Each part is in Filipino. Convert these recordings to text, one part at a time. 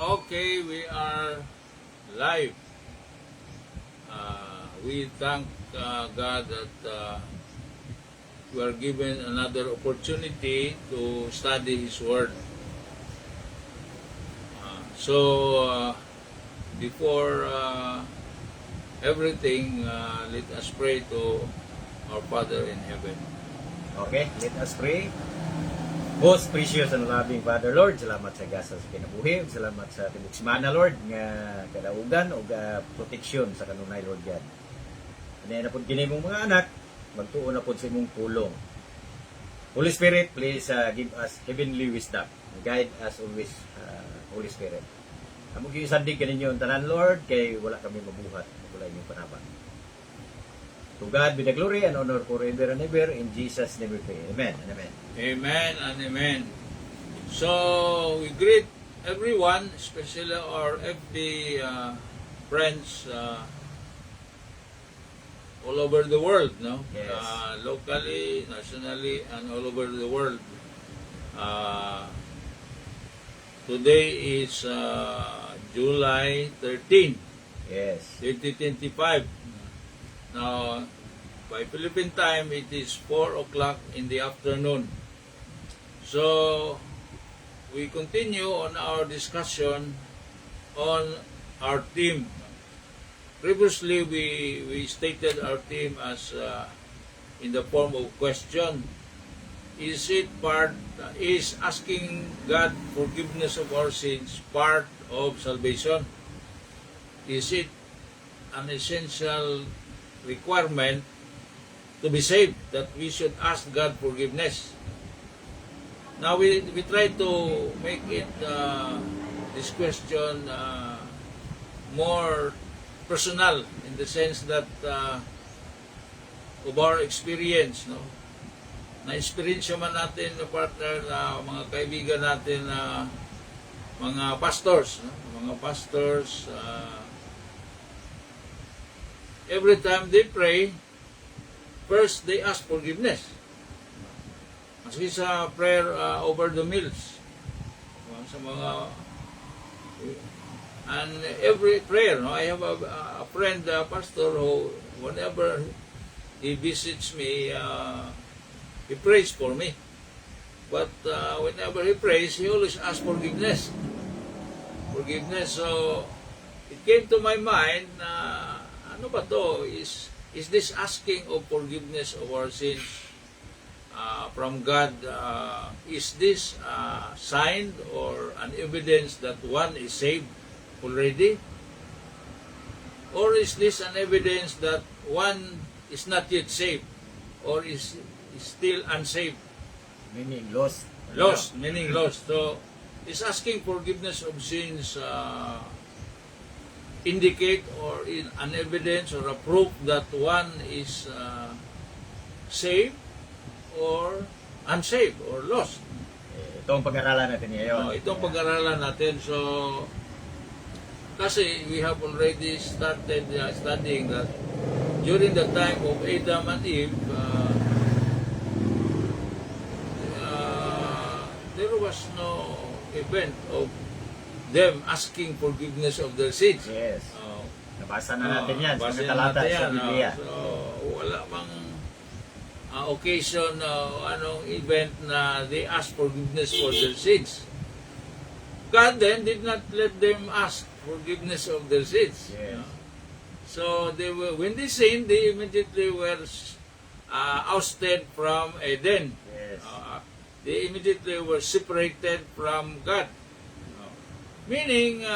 Okay, we are live. We thank God that we are given another opportunity to study His Word. Before everything, let us pray to our Father in heaven. Okay, let us pray. Most precious and loving Father, Lord, salamat sa gasa sa kinabuhi, salamat sa tibok semana, Lord, nga kadaugan o proteksyon sa kanunay, Lord God. Ano na po kini mong mga anak, magtuon na po sa imong pulong. Holy Spirit, please give us heavenly wisdom. Guide us always, Holy Spirit. Amo gyud sandig kaninyo ang tanan, Lord, kay wala kami mabuhat, wala inyong panabang. To God be the glory and honor forever and ever. In Jesus' name we pray. Amen and amen. Amen and amen. So, we greet everyone, especially our FB friends all over the world, no? Yes. Locally, nationally, and all over the world. Today is July 13, Yes. 2025. Now, by Philippine time, it is 4 o'clock in the afternoon. So, we continue on our discussion on our theme. Previously, we stated our theme as in the form of question. Is asking God forgiveness of our sins part of salvation? Is it an essential requirement to be saved that we should ask God forgiveness? Now we try to make it this question more personal in the sense that of our experience, no? Na-experience man natin na partner na mga kaibigan natin na mga pastors, no? Mga pastors every time they pray, first they ask forgiveness. Maski sa prayer over the meals, sa mga and every prayer, no? I have a friend, pastor, who whenever he visits me, he prays for me. But whenever he prays, he always asks forgiveness. So it came to my mind na ano ba to? Is this asking of forgiveness of our sins from God? Is this a sign or an evidence that one is saved already? Or is this an evidence that one is not yet saved or is still unsaved? Meaning lost. Meaning lost. So, is asking forgiveness of sins indicate or an evidence or a proof that one is saved or unsaved or lost? Ito ang pag-aralan natin ngayon. Itong pag-aralan natin. So, kasi we have already started studying that during the time of Adam and Eve, there was no event of them asking forgiveness of their sins. Yes. Nabasa na natin yan sa mga talata sa Biblia. So, wala bang occasion, anong event na they ask forgiveness for their sins. God then did not let them ask forgiveness of their sins. Yes. So, when they sinned, they immediately were ousted from Eden. Yes. They immediately were separated from God. Meaning,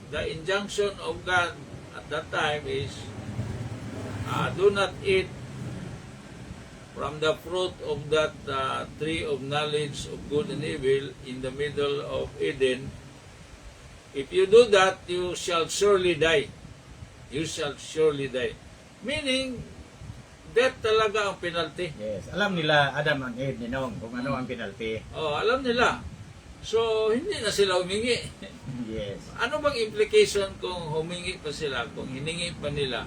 the injunction of God at that time is, do not eat from the fruit of that tree of knowledge of good and evil in the middle of Eden. If you do that, you shall surely die. You shall surely die. Meaning, death talaga ang penalty. Yes. Alam nila, Adam and Eve, Ninong, kung ano ang penalty. Alam nila. So, hindi na sila humingi. Yes. Ano bang implication kung humingi pa sila, kung hiningi pa nila?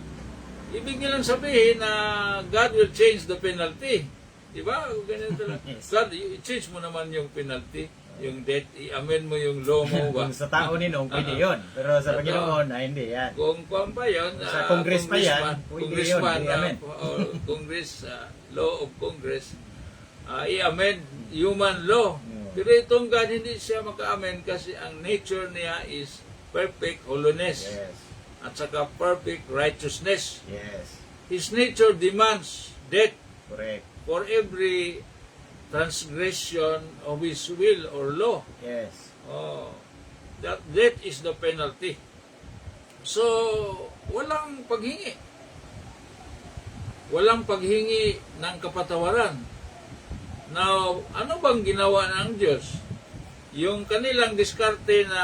Ibig nilang sabihin na God will change the penalty. Diba? Ganyan talaga. Yes. God, i-change mo naman yung penalty. Yung debt, i-amend mo yung law mo ba? Kung sa tao ninong, pwede yun. Pero sa Panginoon, ay hindi yan. Kung kung pa yun, Sa Congress pa yan, pwede yun, i-amend. Congress, law of Congress, i-amend human law. Yeah. Pero itong God, hindi siya maka-amend kasi ang nature niya is perfect holiness Yes. at saka perfect righteousness. Yes. His nature demands death Correct. for every transgression of His will or law. Yes. That death is the penalty. So, walang paghingi. Walang paghingi ng kapatawaran. Now, ano bang ginawa ng Diyos? Yung kanilang diskarte na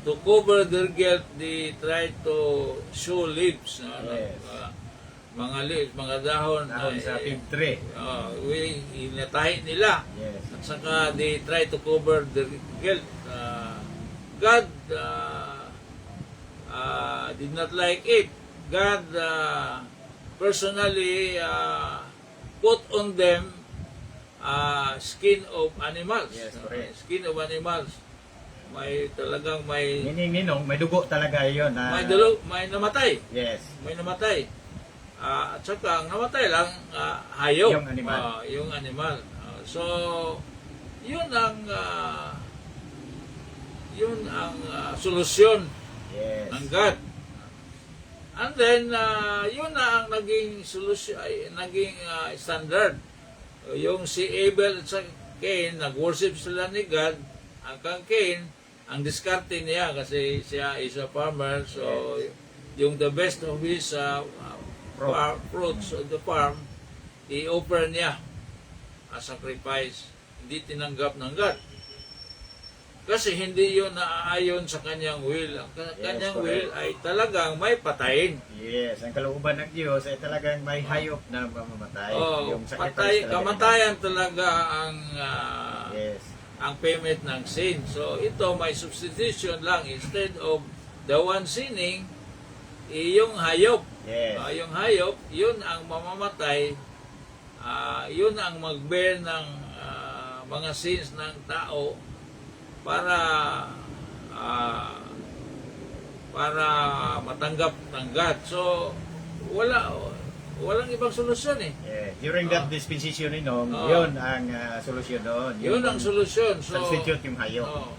to cover their guilt, they try to show leaves. Yes. Mga leaves, mga dahon. Dahon sa fig tree. Inatahi nila. Yes. At saka they try to cover their guilt. God did not like it. God personally put on them skin of animals. Yes, correct. Skin of animals. May talagang may Ninong, may dugo talaga yun. may namatay. Yes. May namatay. At saka ang namatay lang hayop. Yung animal. Yung animal. So yun ang solusyon Yes. ng God. And then yun na ang naging solusyon, naging standard. Yung si Abel at sa Cain, nag-worship sila ni God. Ang kang Cain, ang diskarte niya kasi siya is a farmer, so yung the best of his fruits of the farm, i-offer niya as sacrifice. Hindi tinanggap ng God. Kasi hindi yun naaayon sa kanyang will. Ang kanyang will ay talagang may patayin. Yes, ang kalooban ng Diyos ay talagang may hayop na mamamatay. Yung sacrifice talaga. Kamatayan talaga ang Yes. ang payment ng sin. So ito may substitution lang instead of the one sinning, yung hayop. Yes. Yung hayop, yun ang mamamatay, yun ang mag-bear ng mga sins ng tao para matanggap ng God. So walang ibang solusyon eh. Yeah. During that dispensation ninong, yun ang solusyon doon. Yun ang solusyon. So, substitute yung hayop.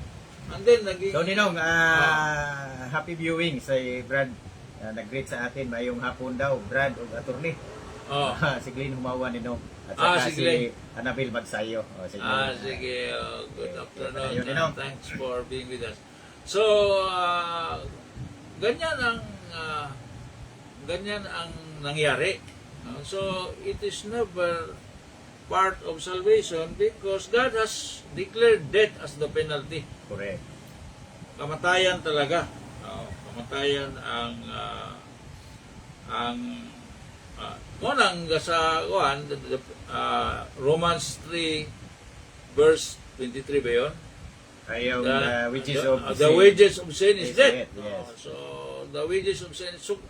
And then naging So ninong, happy viewing sa Brad. Nag-greet sa atin mayong hapon daw, Brad o attorney. Si Glenn Humawa ninong. At saka si Annabel Magsayo. Sige. Good afternoon. Ayun, ninong. Thanks for being with us. So, ganyan ang nangyari. So, it is never part of salvation because God has declared death as the penalty. Correct. Kamatayan talaga. Kamatayan unang sa Romans 3 verse 23 ba yun? Yung wages of the wages of sin is death. Yes. So, the wages of sin. So,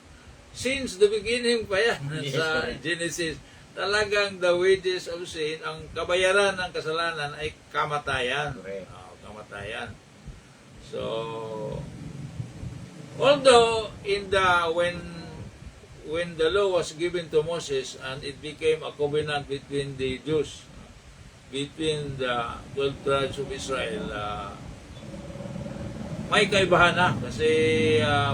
since the beginning pa yan Yes, sa correct. Genesis, talagang the wages of sin, ang kabayaran ng kasalanan ay kamatayan. Correct. Kamatayan. So, although when the law was given to Moses and it became a covenant between the Jews, between the 12 tribes of Israel, may kaibahan na kasi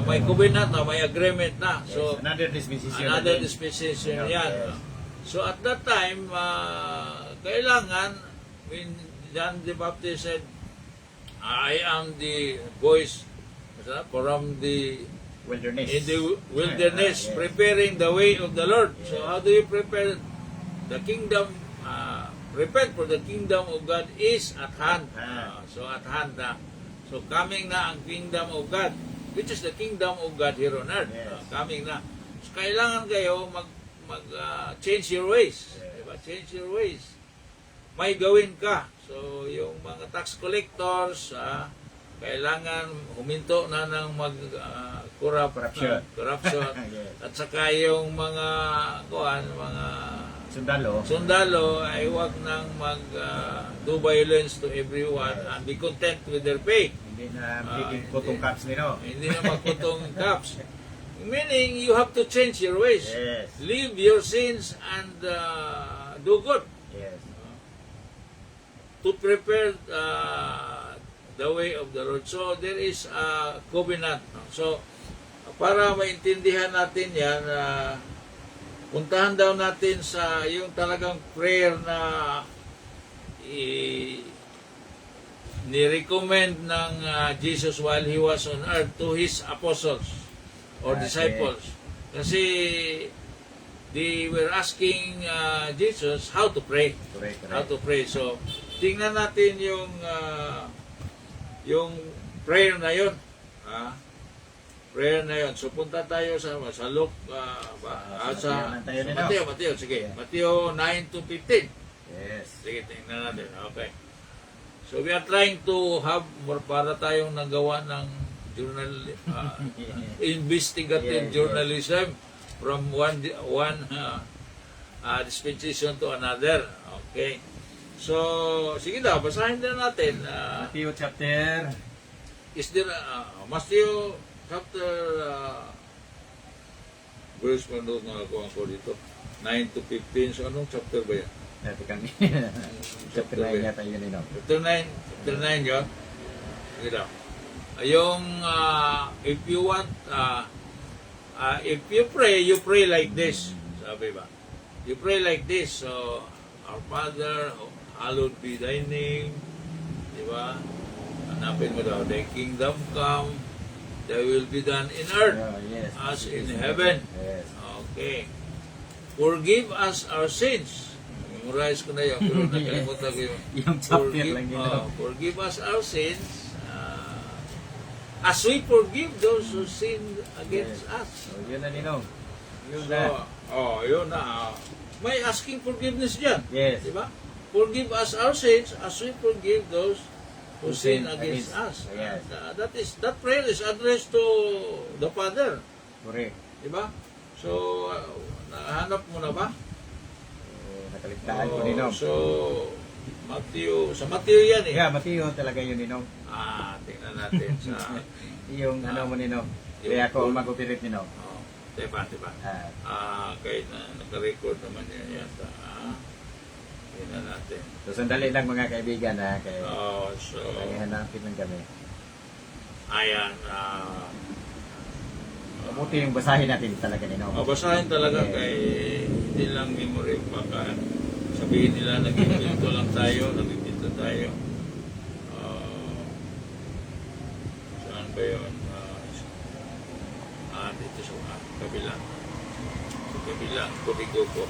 may covenant na, may agreement na. So, another dispensation. another dispensation yan. Yes. So, at that time, kailangan, when John the Baptist said, I am the voice from the Wilderness. in the wilderness, Yes. preparing the way of the Lord. So how do you prepare the kingdom? Repent, for the kingdom of God is at hand. So at hand na. So coming na ang kingdom of God, which is the kingdom of God here on earth. Yes. Coming na. So kailangan kayo change your ways. Yes. Diba? Change your ways. May gawin ka. So yung mga tax collectors, kailangan huminto na ng corruption. Yes. At saka yung mga sundalo, ay huwag nang do violence to everyone and be content with their fate. hindi na magiging kutong caps nino. Hindi na magkutong caps. Meaning, you have to change your ways. Yes. Leave your sins and do good. Yes. To prepare the way of the Lord. So, there is a covenant. No? So, para maintindihan natin yan, puntahan daw natin sa yung talagang prayer na ni-recommend ng Jesus while He was on earth to His apostles or Okay. disciples. Kasi they were asking Jesus how to pray. Correct. How to pray. So, tingnan natin yung prayer na yun. Prayer na yun. So, punta tayo sa Luke, sa Mateo, sige. Yeah. Mateo 9 to 15. Yes. Sige, tingnan natin. Okay. So, we are trying to have more para tayong nagawa ng investigative Yeah. journalism from one dispensation to another. Okay. So, sige daw, basahin din natin. Matthew chapter Is there, Matthew chapter, verse pa doon ako dito, 9 to 15. So, anong chapter ba yan? Dati kami. Chapter 9 yata yun ino. Chapter 9 yun. Sige daw. Yung, if you want, if you pray like this. Sabi ba? You pray like this. So, our Father, hallowed be thy name. Diba? Hanapin mo daw, thy kingdom come, thy will be done in earth Yes. as in heaven. Yes. Okay. Forgive us our sins. Memorize ko na yun, pero nakalimutan ko yun. Yung chapter lang yun. Forgive us our sins as we forgive those who sin against us. So, yun na nino. Yun So, na. yun na. May asking forgiveness dyan. Yes. Diba? Forgive us our sins as we forgive those who sin against us. Yes. That prayer is addressed to the Father. Correct. Diba? So, nahanap mo na ba? Nakaligtaan ko nino. So, sa Matthew yan eh. Yeah, Matthew talaga yun nino. Tingnan natin sa... Yung ano mo nino. Kaya ako mag-operate nino. Diba? Kahit na naka-record naman yan yata. Tingnan natin. So, sandali lang mga kaibigan ha. Kaya So, hanapin lang kami. ayan. Mabuti yung basahin natin talaga nino. Basahin talaga Yes. kay hindi lang memory. Baka sabihin nila nag-invento lang tayo, nag-invento tayo. Saan ba yun? Dito sa kabila. Sa kabila, kubigo ko.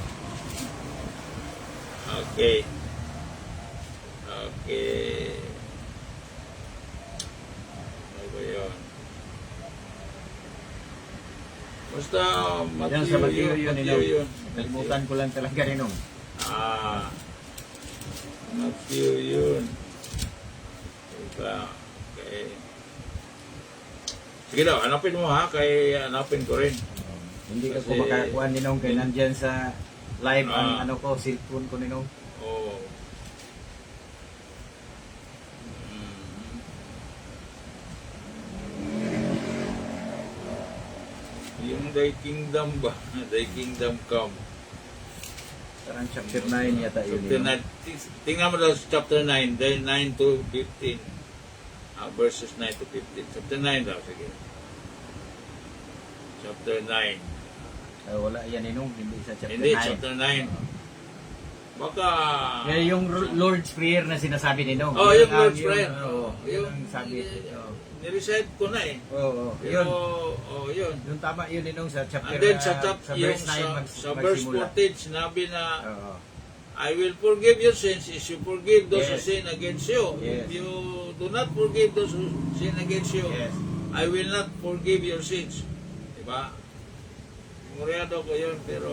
Okay. Ano ba yun? Basta Yan sa Matthew yun nino. yun. Kalimutan ko lang talaga nino. Matthew yun. Okay. Sige daw, hanapin mo ha, kay hanapin ko rin. Hindi Kasi- ko makakuha ninong kay nandyan sa live ang ano ko, cellphone ko ninong. Oo. Yung thy kingdom ba? Thy kingdom come. Parang chapter 9 yata yun. Chapter Ninong. 9. Tingnan mo daw sa chapter 9. Then 9 to 15. Verses 9 to 15. Chapter 9 daw. Sige. Chapter 9. Wala yan ninong, hindi sa chapter 9. Hindi, chapter 9. Baka... Yung Lord's Prayer na sinasabi ninong. Oh, yung Lord's Prayer. Oo, yun Yung ang sabi. nirecite ko na eh. Oo, Pero, yun. yun. Yung tama yun ninong sa chapter And then sa verse 9 sa verse magsimula. 14, sinabi na, Oo. I will forgive your sins if you forgive those who Yes. sin against you. Yes. If you do not forgive those who sin against you, Yes. I will not forgive your sins. Diba? Memoryado ko yun, pero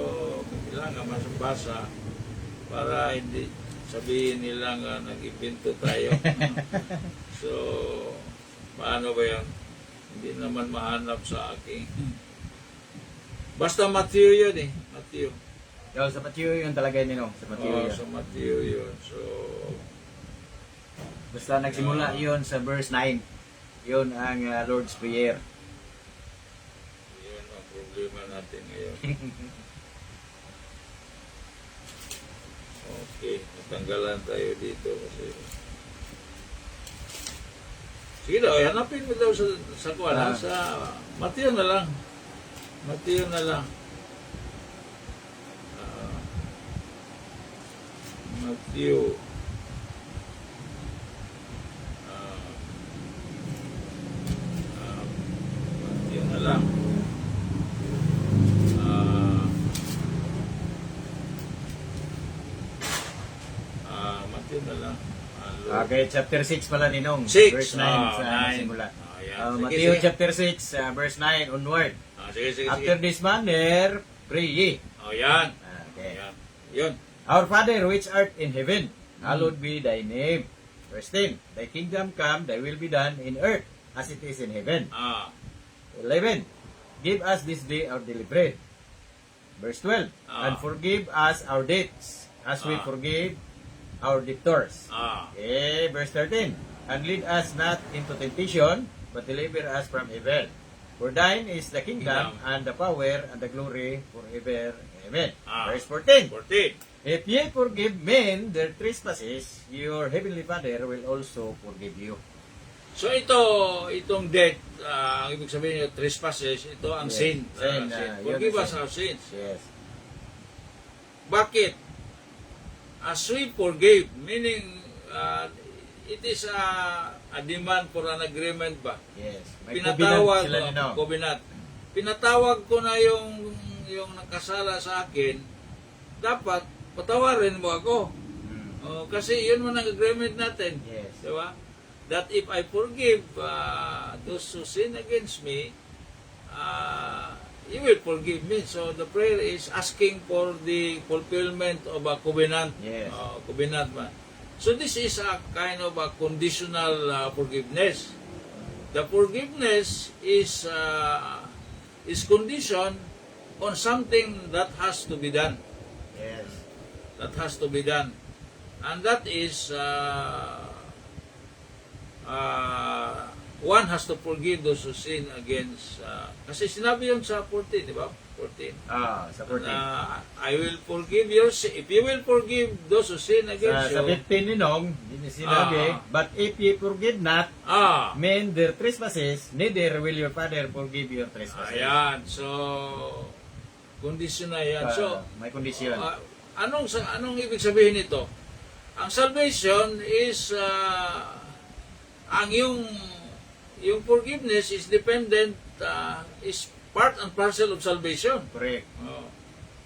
kailangan masabasa para hindi sabihin nila nga nag-ibento tayo. So, paano ba yan? Hindi naman mahanap sa akin. Basta Matthew yun eh. Matthew. Sa Matthew yun talaga ninong. Sa Matthew yun. Sa Matthew yun. So, Basta nagsimula yun sa verse 9. Yun ang Lord's Prayer. yun ang problema natin ngayon. Okay, natanggalan tayo dito kasi... Sige daw, hanapin mo daw sa kuwan, sa Matthew na lang. Matthew na lang. Matthew. Matthew na lang. Matthew na lang. Okay, chapter 6 pala ninong. 6, Verse 9 sa simula. Yan. Matthew chapter 6, verse 9 onward. Sige. After this manner, pray ye. Yan. Okay. Yan. Yun. Our Father which art in heaven, hallowed be thy name. Verse 10, thy kingdom come, thy will be done in earth as it is in heaven. 11, give us this day our daily bread. Verse 12, and forgive us our debts as we forgive our debtors. Okay, verse 13, and lead us not into temptation, but deliver us from evil. For thine is the kingdom, and the power, and the glory, forever. Amen. Verse 14, 14. if ye forgive men their trespasses, your heavenly Father will also forgive you. So itong debt, ang ibig sabihin yung trespasses, ito ang Yes. sin. Sin, Forgive yun ang us sin. our sins. Yes. Bakit? As we forgive, meaning it is a demand for an agreement ba? Yes. May Pinatawag covenant sila ko, ninong. covenant. Pinatawag ko na yung nakasala sa akin, dapat patawarin mo ako. Kasi yun man ang agreement natin. Yes. Di ba? That if I forgive those who sin against me, you will forgive me. So the prayer is asking for the fulfillment of a covenant. Yes. Covenant man. So this is a kind of a conditional forgiveness. The forgiveness is conditioned on something that has to be done. Yes. That has to be done. And that is one has to forgive those who sin against kasi sinabi yun sa 14, di ba? 14. Sa 14. I will forgive your sin. If you will forgive those who sin against Sa you. 15 ninong, hindi sinabi, but if ye forgive not men their trespasses, neither will your Father forgive your trespasses. Ayan. So, kondisyon na yan. So, may kondisyon. anong ibig sabihin nito? Ang salvation is ang yung forgiveness is dependent is part and parcel of salvation. Correct.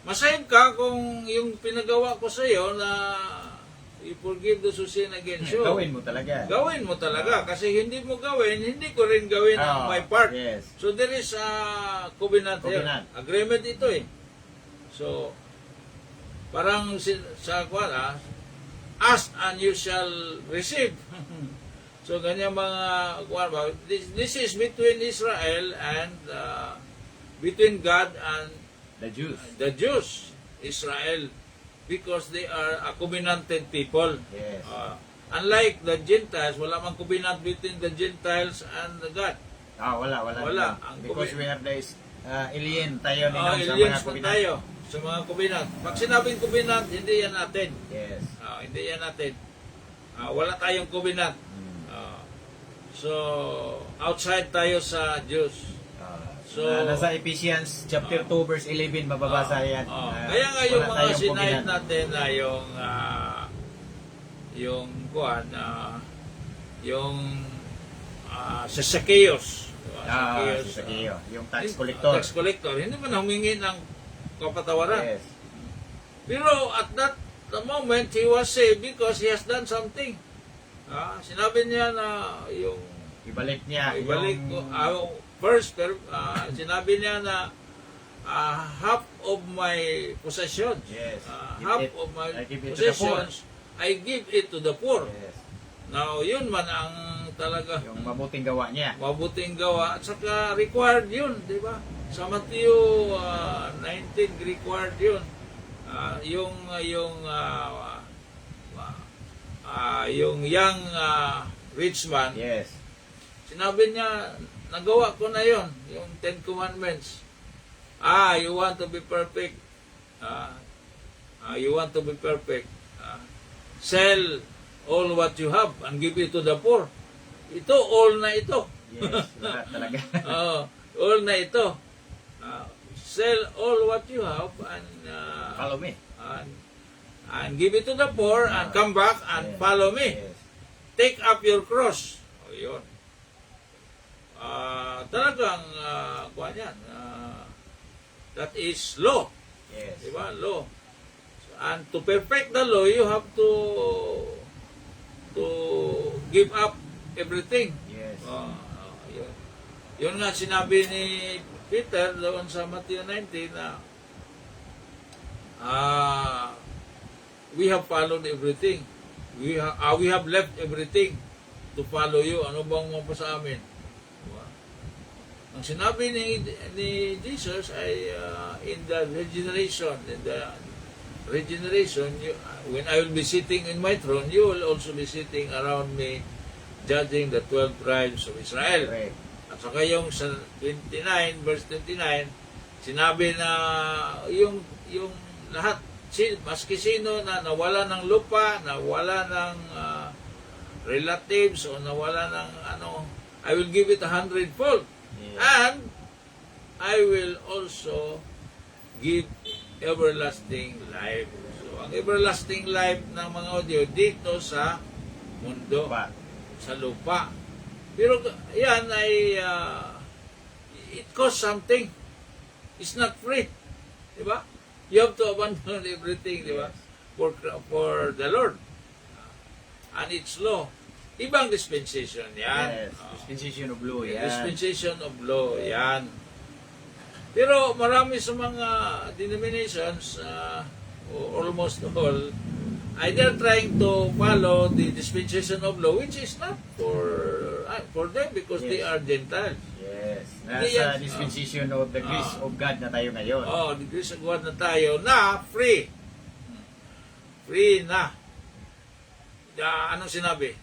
Masayag ka kung yung pinagawa ko sa iyo na i-forgive those who sin against you. Gawin mo talaga. Gawin mo talaga kasi hindi mo gawin, hindi ko rin gawin ang my part. Yes. So there is a covenant here. Covenant. Agreement ito eh. So parang sa kuwan ask and you shall receive. So ganyan mga kuwan ba, this is between Israel and between God and The Jews. Israel, because they are a covenanted people. Yes. Unlike the Gentiles, wala mang covenant between the Gentiles and the God. Wala. Wala. Because we are the alien tayo ninong sa Aliens mga pa covenant. tayo sa mga covenant. Pag sinabing covenant, hindi yan natin. Yes. Hindi yan natin. Wala tayong covenant. So, outside tayo sa Diyos. So, nasa Ephesians chapter 2 verse 11 mababasa yan. Kaya nga yung wala mga tayong sinayad covenant. natin na yung kuan yung sa Zacchaeus. Si Zacchaeus, yung tax collector. Tax collector. Hindi man humingi ng kapatawaran. Yes. Pero at that moment, he was saved because he has done something. Sinabi niya na yung Ibalik niya ibalik yung ko, first, sinabi niya na half of my possessions, Yes. half Give it- of my I give it to the possessions, I give it to the poor. Yes. Now, yun man ang talaga Yung mabuting gawa niya. mabuting gawa. At saka required yun, di ba? Sa Matthew 19, required yun. Yung young rich man, Yes. sinabi niya, nagawa ko na yon, yung Ten Commandments. You want to be perfect. You want to be perfect. Sell all what you have and give it to the poor. Ito, all na ito. Yes, lahat talaga. All na ito. Sell all what you have and Follow me. and give it to the poor and come back and Yes. follow me. Yes. Take up your cross. O yun. Talagang, kuha yan, that is law. Yes. Diba? Law. And to perfect the law, you have to give up everything. Yes. Yun. Yun nga sinabi ni Peter doon sa Matthew 19 na we have followed everything. We have left everything to follow you. Ano bang mo pa sa amin? Diba? Ang sinabi ni Jesus ay in the regeneration, when I will be sitting in my throne, you will also be sitting around me, judging the 12 tribes of Israel. Correct. At saka yung sa 29, verse 29, sinabi na yung lahat, maski sino na nawala ng lupa, nawala ng relatives, o nawala ng I will give it 100-fold. Yes. And I will also give everlasting life. So, ang everlasting life ng mga audio dito sa mundo, Pa. sa lupa. Pero yan ay it costs something. It's not free. Diba? You have to abandon everything, diba? For the Lord. And it's law. Ibang dispensation yan. Yes. Dispensation of law. Yan. Dispensation of law, yan. Pero marami sa mga denominations, almost all, they're trying to follow the dispensation of law, which is not for them because they Yes. are Gentiles. Yes. Hindi Nasa yan. dispensation of the grace of God na tayo ngayon. The grace of God na tayo na free. Free na. Anong sinabi?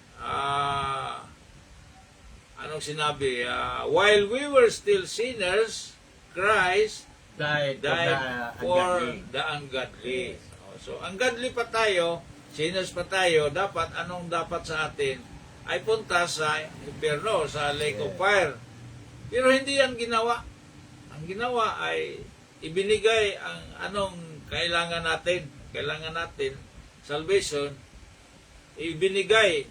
While we were still sinners, Christ Died for ungodly. the ungodly. So, ungodly pa tayo, sinners pa tayo, anong dapat sa atin? Ay punta sa impyerno, sa lake of fire. Pero hindi yan ginawa. Ang ginawa ay ibinigay ang anong kailangan natin. Kailangan natin, salvation, ibinigay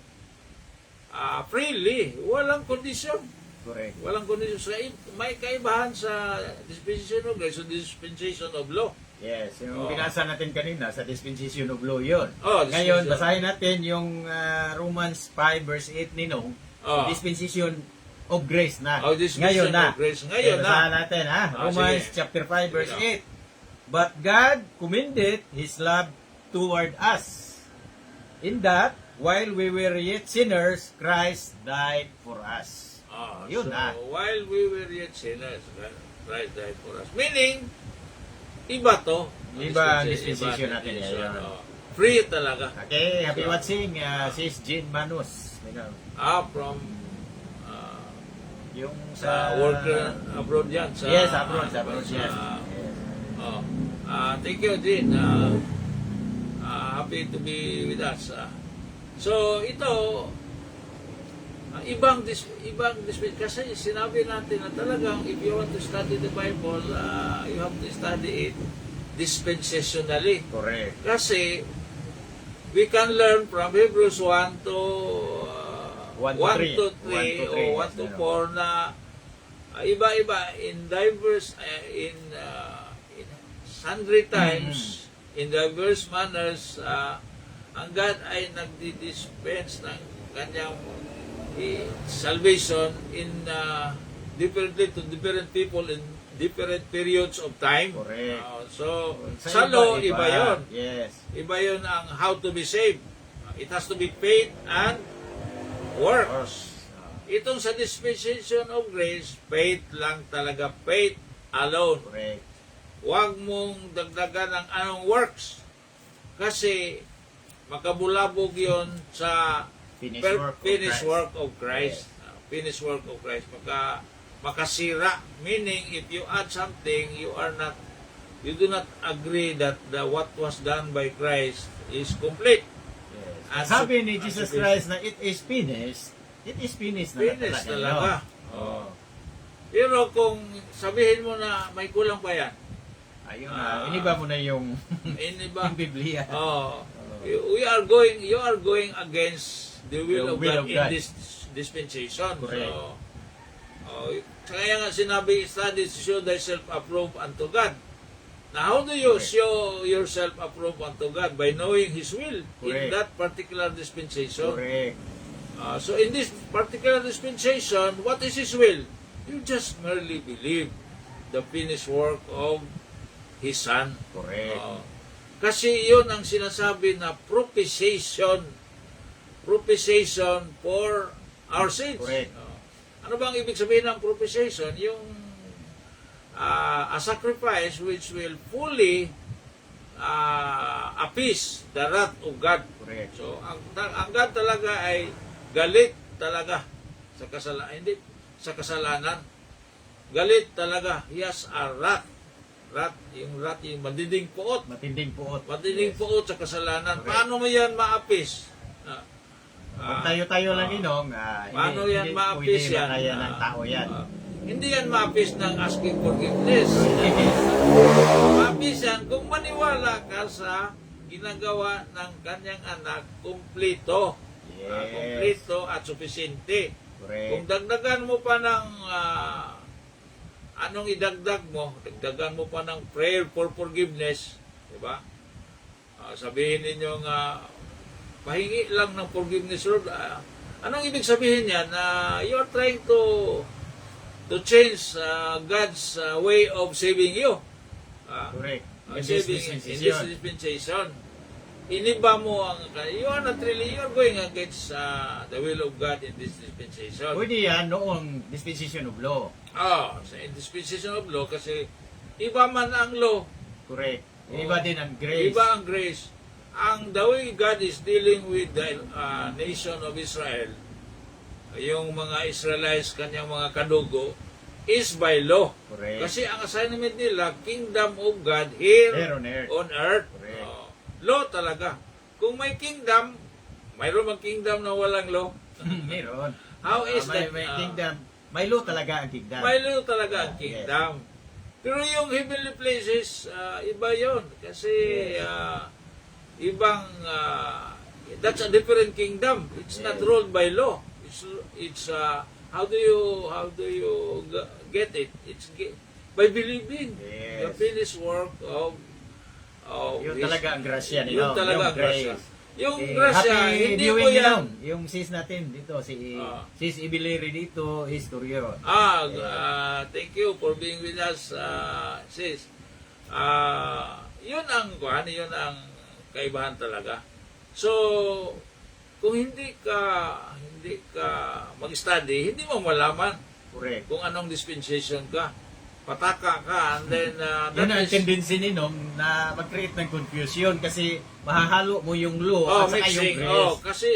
freely, walang kondisyon. Correct. Walang kondisyon. So, may kaibahan sa dispensation of grace, so dispensation of law. Yes, yung Oo. binasa natin kanina sa dispensation of law yun. Dispensation. Ngayon, basahin natin yung Romans 5 verse 8 ni Nong. Dispensation of grace na. Dispensation Ngayon na. of grace. Ngayon na. Basahin natin ha. Romans Sige. chapter 5 verse Sige. 8. But God commended His love toward us, in that, while we were yet sinners, Christ died for us. Yun so, na. while we were yet sinners, Christ died for us. Meaning, iba to. Iba ang dispensation natin. dispensation. Ayan. Free talaga. Okay, happy So, watching. Sis Jean Manus. From Yung sa worker abroad yan. Yes, abroad. Yes. Yes. Thank you, Jean. Happy to be with us. So, ito, ibang kasi sinabi natin na talagang if you want to study the Bible, you have to study it dispensationally. Correct. Kasi we can learn from Hebrews 1 to 1 to 3. 1 to 3 o 1 to 4 na iba-iba in diverse in sundry times in diverse manners ang God ay nagdi-dispense ng kanyang salvation in differently to different people in different periods of time. Correct. So, sa law, iba yun. Yes. Iba yun ang how to be saved. It has to be faith and works. Itong sa dispensation of grace, faith lang talaga. Faith alone. Correct. huwag mong dagdagan ng anong works. Kasi makabulabog yon sa finished work of Christ. Finished work of Christ. Makasira. Meaning, if you add something, you do not agree that what was done by Christ is complete. Ang sabi ni Jesus Christ na it is finished na Finished talaga. Oh. Pero kung sabihin mo na may kulang pa yan, Ayun na, iniba mo na yung, iniba. yung Biblia. Oh, you are going against the will of God in this dispensation. Correct. So, kaya nga sinabi, study to show thyself approved unto God. Now, how do you show yourself approved unto God? By knowing His will in that particular dispensation. Correct. So, in this particular dispensation, what is His will? You just merely believe the finished work of His Son. Correct. Kasi yun ang sinasabi na propitiation for our sins. Correct. Ano bang ibig sabihin ng propitiation? Yung a sacrifice which will fully appease the wrath of God. Correct. So, ang God talaga ay galit talaga sa kasalanan. Hindi sa kasalanan. Galit talaga. He has a wrath. Wrath, yung matinding puot. Matinding puot. Matinding puot sa kasalanan. Paano mo yan ma-appease? Pag tayo-tayo lang inong, paano yan hindi ma-appease pwede yan? makaya ng tao yan. Hindi yan ma-appease ng asking forgiveness. Ma-appease yan kung maniwala ka sa ginagawa ng kanyang anak kumpleto. Yes. Kumpleto at supisente. Correct. Kung dagdagan mo pa ng anong idagdag mo? Dagdagan mo pa ng prayer for forgiveness. Diba? Sabihin ninyo nga, pahingi lang ng forgiveness, Lord. Anong ibig sabihin yan? You are trying to change God's way of saving you. Correct. In this Saving in this dispensation. Iniba mo ang, you are going against the will of God in this dispensation. Pwede yan noong dispensation of law. Sa dispensation of law kasi iba man ang law. Correct. Iba din ang grace. Iba ang grace. The way God is dealing with the nation of Israel, yung mga Israelites, kanyang mga kadugo, is by law. Correct. Kasi ang assignment nila, kingdom of God here on earth. Correct. Law talaga. Kung may kingdom, mayroon bang kingdom na walang law? Meron. How is that? May kingdom. May law talaga ang kingdom. May law talaga ang kingdom. Pero yung heavenly places, iba yon. Kasi ibang, that's a different kingdom. It's not ruled by law. It's how do you get it? It's by believing the finished work of Yung talaga ang grasya nila. Yung talaga ang grasya. Yung grasya, Happy hindi viewing mo yan. Yung sis natin dito, sis Ibiliri dito, historio. Thank you for being with us, sis. Yun ang kaibahan talaga. So, kung hindi ka mag-study, hindi mo malaman Correct. kung anong dispensation ka. Pataka ka, and then Yun ang tendency ninong na mag-create ng confusion kasi mahahalo mo yung law at saka yung mixing. grace. Kasi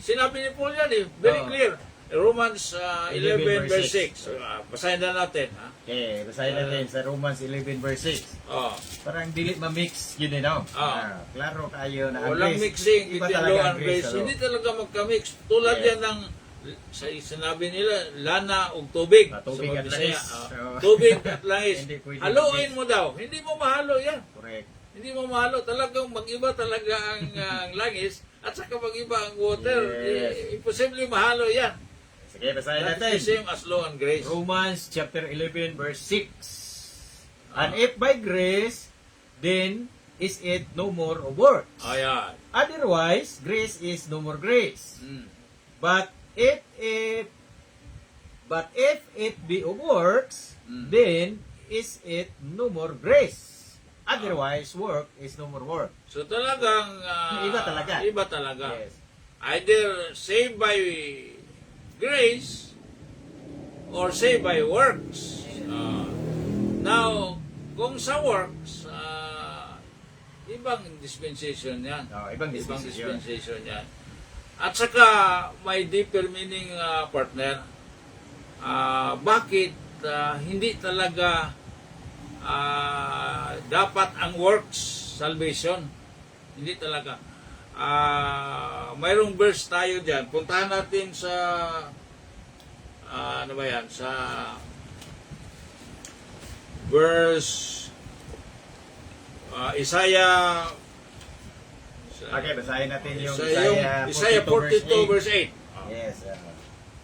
sinabi ni Paul yan very clear. Romans 11 verse 6. Basahin na natin. Okay, basahin natin sa Romans 11 verse 6. Parang dili ma-mix yun klaro kayo na ang Walang grace. mixing Iba between talaga law ang and grace. sa law. Hindi talaga magka-mix. Tulad yan ng sinabi nila, lana o tubig. Tubig Sa at Bisaya. langis. Tubig at langis. Hindi pwede Haluin mix. mo daw. Hindi mo mahalo yan. Correct. Hindi mo mahalo. Talagang mag-iba talaga ang langis at saka mag-iba ang water. Yes. Imposible mahalo yan. Sige, basahin That's natin. the same as law and grace. Romans chapter 11 verse 6. And if by grace, then is it no more of works. Ayan. Otherwise, grace is no more grace. But if it be of works, then is it no more grace. Otherwise, work is no more work. So talagang Iba talaga. Iba talaga. Yes. Either saved by grace or saved by works. Now, kung sa works, ibang dispensation yan. Ibang dispensation. dispensation yan. At saka, may deeper meaning, partner. Bakit hindi talaga dapat ang works salvation? Hindi talaga. Mayroong verse tayo dyan. Puntahan natin sa ano ba yan? Sa verse Isaiah. Okay, basahin natin yung Isaiah 42 verse 8. Yes.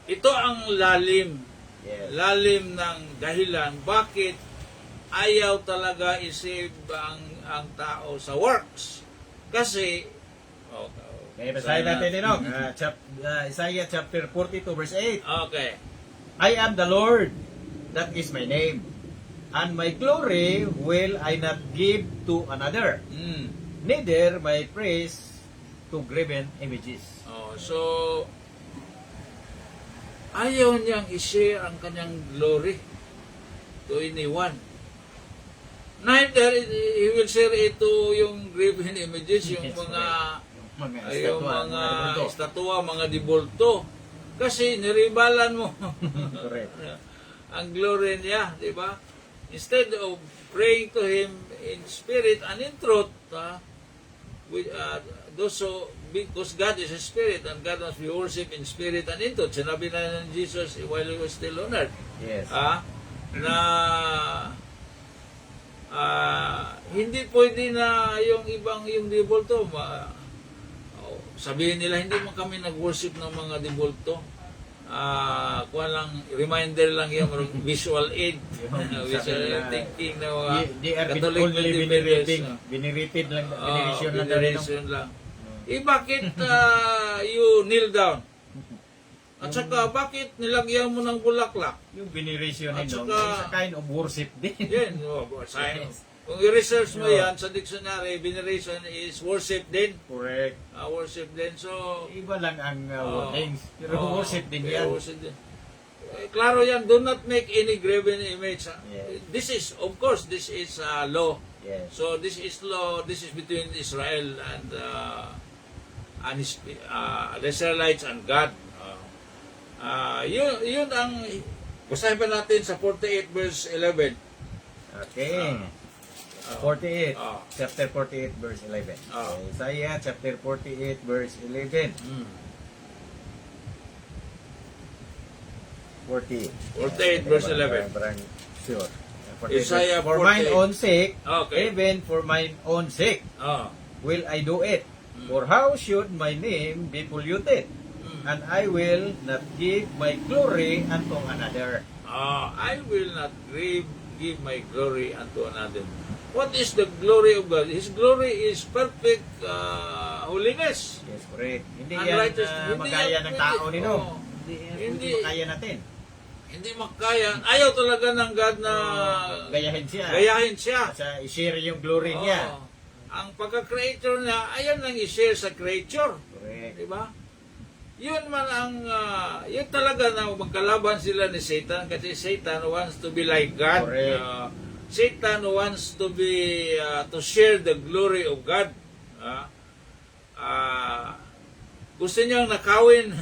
Ito ang lalim. Yes. Lalim ng dahilan bakit ayaw talaga isave ang tao sa works. Kasi Okay, basahin natin din, Isaiah chapter 42 verse 8. Okay. I am the Lord, that is my name, and my glory will I not give to another, neither my praise to graven images. So ayaw niyang i-share ang kanyang glory to anyone. Neither he will share it to yung graven images, yung mga estatwa, mga dibulto. Kasi niribalan mo ang glory niya, di ba? Instead of praying to Him in spirit and in truth, because God is a spirit and God must be worshipped in spirit and in truth. Sinabi na ng Jesus while He was still on earth. Yes. Na hindi pwede na yung ibang yung dibulto sabihin nila hindi man kami nag-worship ng mga dibulto. Kuha lang reminder lang yung visual aid, visual thinking na mga they are Catholic only venerated lang, veneration lang. Bakit you kneel down? At saka bakit nilagyan mo ng bulaklak? Yung veneration At is saka- a kind of worship din. Yan, science. Kung i-research mo yan sa dictionary, veneration is worship din. Correct. Worship din. So, Iba lang ang wordings. Pero worship din yan. Worship din. Klaro yan, do not make any graven image. Yes. This is, of course, this is law. Yes. So, this is law, this is between Israel and the Israelites and God. Yun ang, basahin pa natin sa 48 verse 11. Okay. 48. Ah. Chapter 48 verse 11. Isaiah chapter 48 verse 11. 48 verse 11. Parang sure. Isaiah For mine 48. own sake, Okay. even for mine own sake, will I do it. For how should my name be polluted? And I will not give my glory unto another. I will not give my glory unto another. What is the glory of God? His glory is perfect holiness. Yes, correct. Hindi And yan righteous- hindi magaya yan ng pwede. tao nino. Oo. Hindi Hindi- makaya natin. Hindi makaya. Ayaw talaga ng God na Gayahin siya. gayahin siya. At share yung glory niya. Oo. Ang pagka-creator niya, ayaw nang i-share sa creature. Correct. Di ba? Yun man ang, yun talaga na magkalaban sila ni Satan kasi Satan wants to be like God. Correct. Satan wants to be, to share the glory of God. Gusto niyang nakawin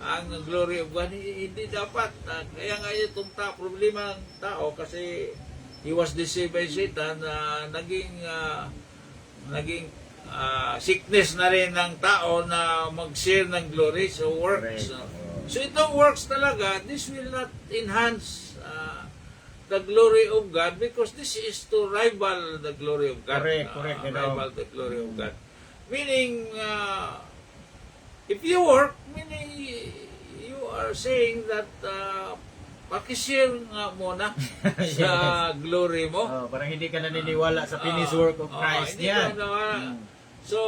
ang glory of God. Hindi dapat. Kaya nga itong problema ng tao kasi he was deceived by Satan na naging sickness na rin ng tao na mag-share ng glory. So works. Correct. So itong works talaga, this will not enhance the glory of God because this is to rival the glory of God. Correct. Rival the glory of God. Meaning, if you work, meaning you are saying that pakishare nga muna sa glory mo. Parang hindi ka naniniwala sa finished work of Christ hindi niya. ka nawala. So,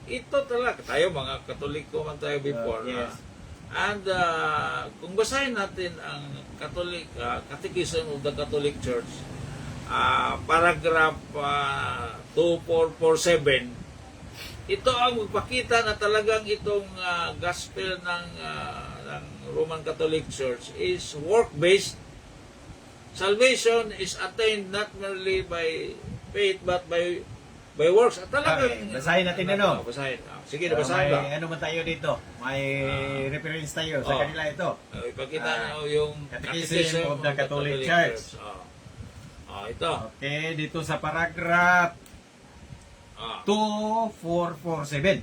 ito talaga. Tayo, mga Katoliko man tayo before. Yes. And kung basahin natin ang Catholic Catechism of the Catholic Church, paragraph 2447, ito ang magpakita na talagang itong gospel ng Roman Catholic Church is work-based salvation is attained not merely by faith but by works. At talaga. Okay, basahin natin ano? Basahin. Sige, basahin ba? May ano man tayo dito? May reference tayo sa Oh. kanila ito. Ipakita niyo yung Catechism of the Catholic Church. Ito. Okay, dito sa paragraph Ah, 2447.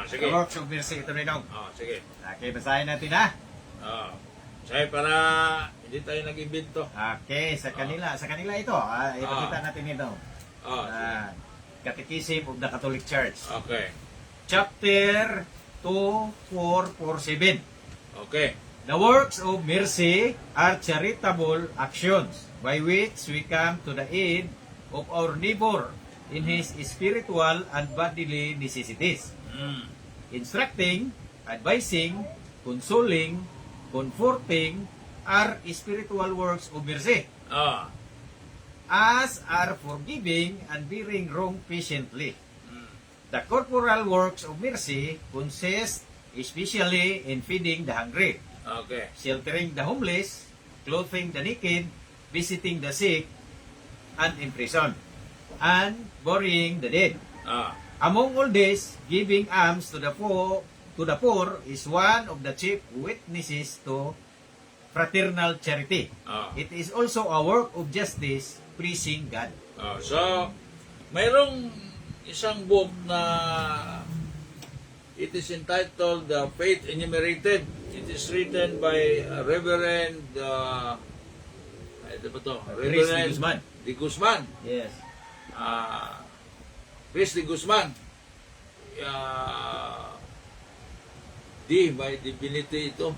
sige. The works of mercy, ito rin ang. Sige. Okay, basahin natin ha. Sige, para hindi tayo nag-imbento. Okay, sa kanila ito. Ipakita natin ito. Sige. Catechism of the Catholic Church. Okay. Chapter 2447. Okay. The works of mercy are charitable actions by which we come to the aid of our neighbor in his spiritual and bodily necessities, instructing, advising, consoling, comforting are spiritual works of mercy, as are forgiving and bearing wrong patiently. The corporal works of mercy consist especially in feeding the hungry, Okay. sheltering the homeless, clothing the naked, visiting the sick and imprisoned, and burying the dead. Among all this, giving alms to the poor is one of the chief witnesses to fraternal charity. It is also a work of justice, pleasing God. So, mayroong isang book na it is entitled The Faith Enumerated. It is written by Reverend ano ba to? Chris de Guzman. De Guzman. Yes. Chris de Guzman. By divinity ito.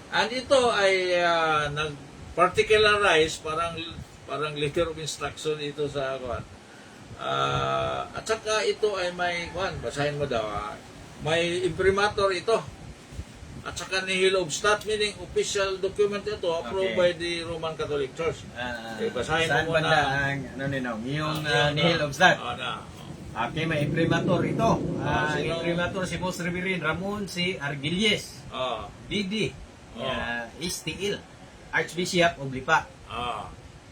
And ito ay nag-particularize parang letter of instruction ito sa kuwan. At saka ito ay may kuwan, basahin mo daw. May imprimatur ito. At saka nihil obstat, meaning official document ito approved by the Roman Catholic Church. Basahin Saan mo muna. banda ang yung nihil obstat? Okay, may imprimatur ito. Ang imprimatur si Most Reverend Ramon C. Argilles. DD. STL. Archbishop of Lipa.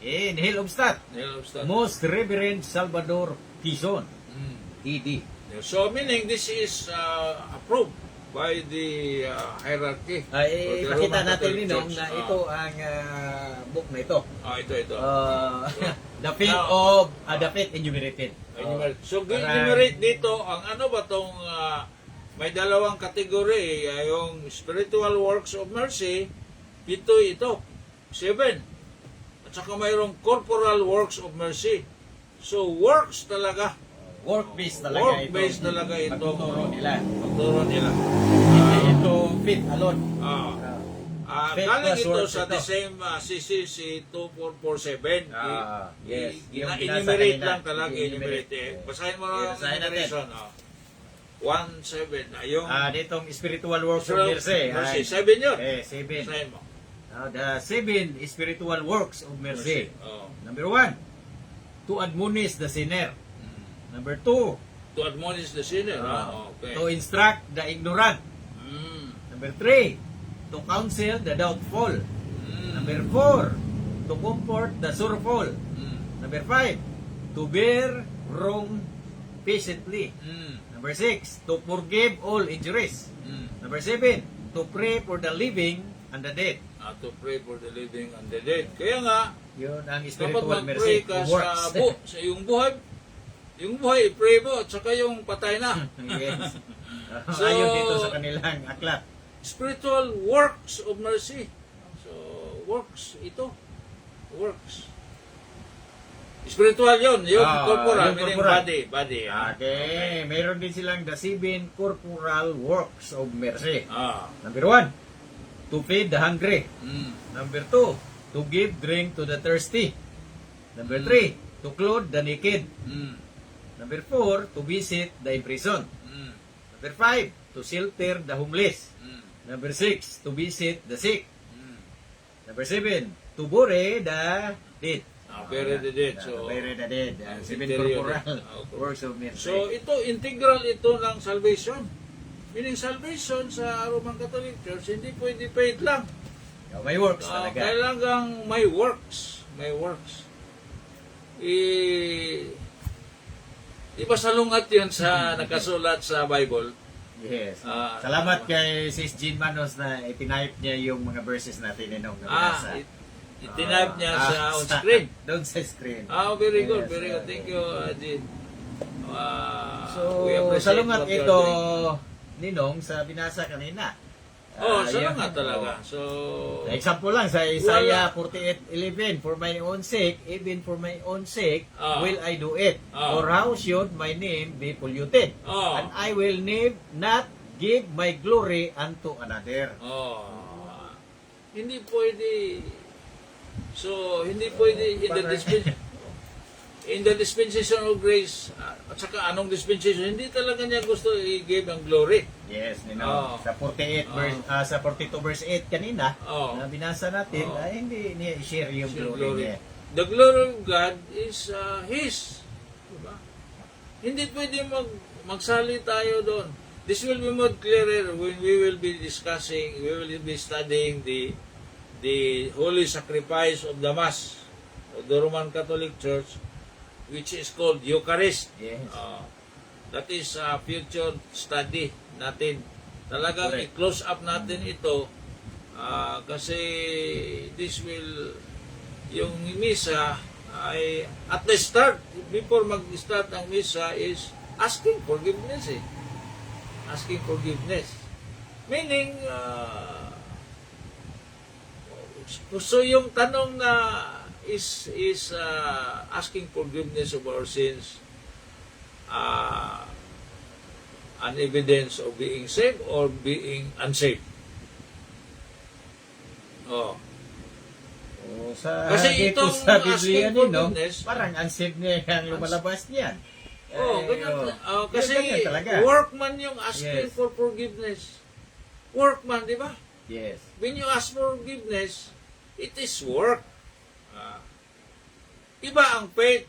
Nihil obstat. Nihil obstat. Most Reverend Salvador Quezon. DD. So meaning this is approved by the hierarchy. of the Ipakita Roman natin Catholic ninong Church. na ito ang book na ito. Ito. The Faith Now, of the Faith Enumerated. So, enumerate dito, ang ano ba itong may dalawang kategory, yung spiritual works of mercy, 7 ito, 7. At saka mayroong corporal works of mercy. So, works talaga. Work-based talaga Work-based talaga ito. Pagtuturo nila. Pagturo nila. Hindi ito faith alone. Faith Galing plus ito works sa ito. the same CCC 2447. Yes. Yung Enumerate binasa lang kanina. talaga, I-enumerate. enumerate. Basahin mo Okay, lang ang basahin natin. enumeration. 1-7. Yung Ditong spiritual works of mercy. mercy. 7 yun. 7. Basahin mo. The 7 spiritual works of mercy. Oh. Number 1, to admonish the sinner. Number 2, To admonish the sinner. Okay. to instruct the ignorant. Number 3, to counsel the doubtful. Number 4, to comfort the sorrowful. Number 5, to bear wrong patiently. Number 6, to forgive all injuries. Number 7, to pray for the living and the dead. To pray for the living and the dead. Kaya nga, Yun ang dapat spiritual mag-pray mercy ka works. sa yung buhay, pray mo, at saka yung patay na. Yes. So, Ayon dito sa kanilang aklat. Spiritual works of mercy. So, works ito. Works. Spiritual yun. Yung corporal, yung meaning corporal. body. Okay. Meron din silang the 7 corporal works of mercy. Ah. Number 1, to feed the hungry. Mm. Number 2, to give drink to the thirsty. Number 3, to clothe the naked. Mm. Number 4, to visit the imprisoned. Mm. Number 5, to shelter the homeless. Mm. Number 6, to visit the sick. Mm. Number 7, to bury the dead. Bury the dead. So, Bury the dead. 7 interior. corporal Okay. works of mercy. So, ito, integral ito ng salvation. Meaning salvation sa Roman Catholic Church, hindi pwede paid lang. May works talaga. Kailangang may works. May works. Di ba salungat yun sa nakasulat sa Bible? Yes. Ah, Salamat kay Sis Jean Manos na itinipe niya yung mga verses natin na nabasa. Itinab niya sa on screen. Doon sa screen. Very good, Yes, very good. Thank you, Jean. So, we appreciate salungat what you're ito, doing. Ninong, sa binasa kanina. Salungat talaga. So, Example lang, sa Isaiah 48:11, for my own sake, even for my own sake, will I do it. For how should my name be polluted? And I will not give my glory unto another. Hindi pwede. So, hindi pwede in the dispensation of grace, at saka anong dispensation, hindi talaga niya gusto i-give ang glory. Yes, sa 48 verse, sa 42 verse 8 kanina, na binasa natin, hindi niya i-share yung glory niya. The glory of God is His. Diba? Hindi pwede magsali tayo doon. This will be more clearer when we will be discussing, we will be studying the holy sacrifice of the Mass of the Roman Catholic Church, which is called Eucharist. Yes. That is a future study natin. Talagang i-close up natin ito kasi this will, yung misa ay at the start, before mag-start ang misa is asking forgiveness Asking forgiveness. Meaning, so yung tanong na is asking forgiveness of our sins an evidence of being saved or being unsaved? Kasi dito itong sa Biblia asking Ninong, forgiveness, parang unsaved niya ang lumalabas niyan. Ganyan. Kasi ganyan talaga. workman yung asking for forgiveness. Workman, di ba? Yes. When you ask for forgiveness, it is work. Iba ang faith.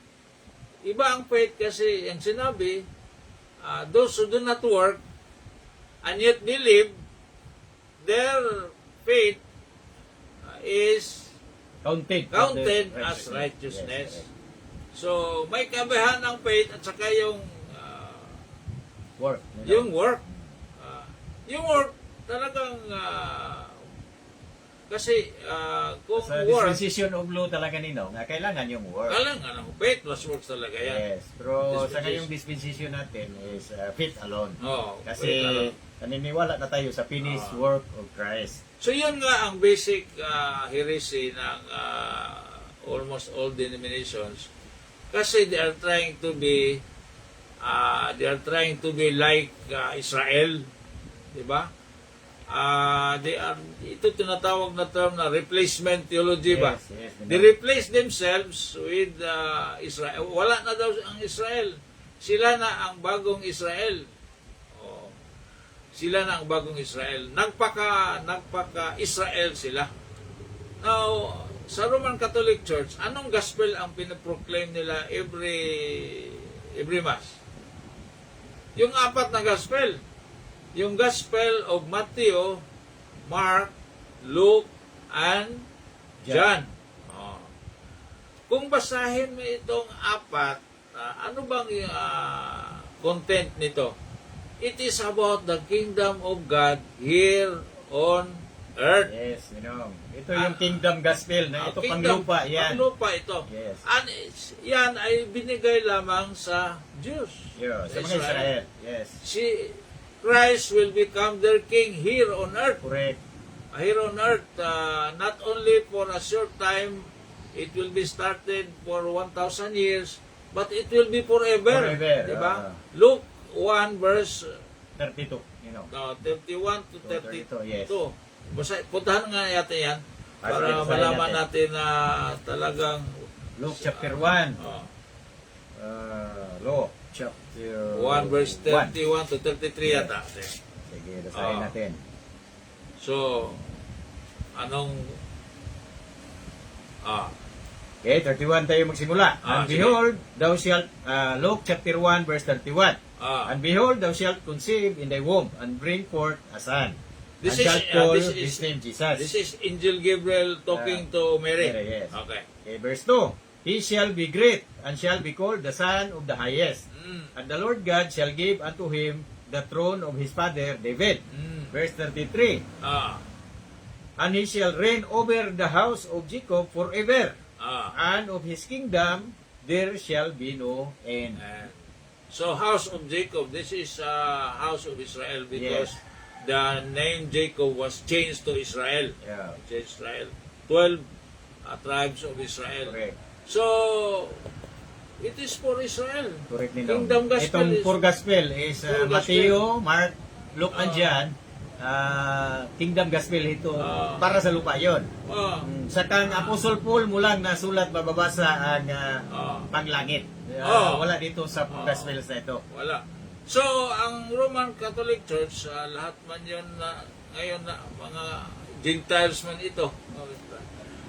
Iba ang faith kasi ang sinabi, those who do not work and yet believe, their faith is Counted as righteousness. Yes, So, may kabahan ng faith at saka yung work. yung work. Yung work talagang kasi kung Sa work, dispensation of law talaga Ninong, kailangan yung work. kailangan ang faith plus works talaga yan. Yes. Pero sa ngayong dispensation natin is faith alone. Kasi faith alone. naniniwala na tayo sa finished work of Christ. So yun nga ang basic heresy ng almost all denominations. Kasi they are trying to be like Israel, di ba? Ito tinatawag na term na replacement theology ba? Yes, They replace themselves with Israel. Wala na daw ang Israel. Sila na ang bagong Israel. Sila na ang bagong Israel. Nagpaka-Israel sila. Now, sa Roman Catholic Church, anong gospel ang pinaproclaim nila every Mass? Yung apat na gospel. Yung gospel of Matthew, Mark, Luke, and John. Kung basahin mo itong apat, ano bang content nito? It is about the kingdom of God here on earth. Yes, ito yung kingdom gospel na ito panglupa yan. Panglupa ito. Yes. And yan ay binigay lamang sa Jews. Yeah, sa mga Israel. Yes. Christ will become their king here on earth. Correct. Here on earth, not only for a short time, it will be started for 1,000 years, but it will be forever. Diba? Luke 1 verse 32, 31 to 32. Yes. Puntahan nga yata yan para malaman natin na talagang Luke chapter 1. Luke chapter 1 verse 31 to 33 yata. Sige, basahin natin. So, anong Okay, 31 tayo magsimula. And sige. behold, thou shalt, Luke chapter 1 verse 31. And behold, thou shalt conceive in thy womb, and bring forth a son, and shall call his name Jesus. This is Angel Gabriel talking to Mary. Mary, yes. Okay. Okay, verse 2. He shall be great, and shall be called the Son of the Highest. And the Lord God shall give unto him the throne of his father David. Verse 33. Ah. And he shall reign over the house of Jacob forever, Ah. and of his kingdom there shall be no end. So house of Jacob, this is house of Israel because Yes. the name Jacob was changed to Israel. Yeah, Israel. 12 tribes of Israel. correct. So, it is for Israel. Correct nino. Kingdom gospel Itong is- four gospel is Four gospel. Mateo, Mark, Luke, and John. Kingdom gospel ito para sa lupa yon. Ah, Sa kang Apostle Paul mulang nasulat mababasa ang panglangit. Wala dito sa gospels na ito. wala. So, ang Roman Catholic Church, lahat man yun na, ngayon na mga Gentiles man ito.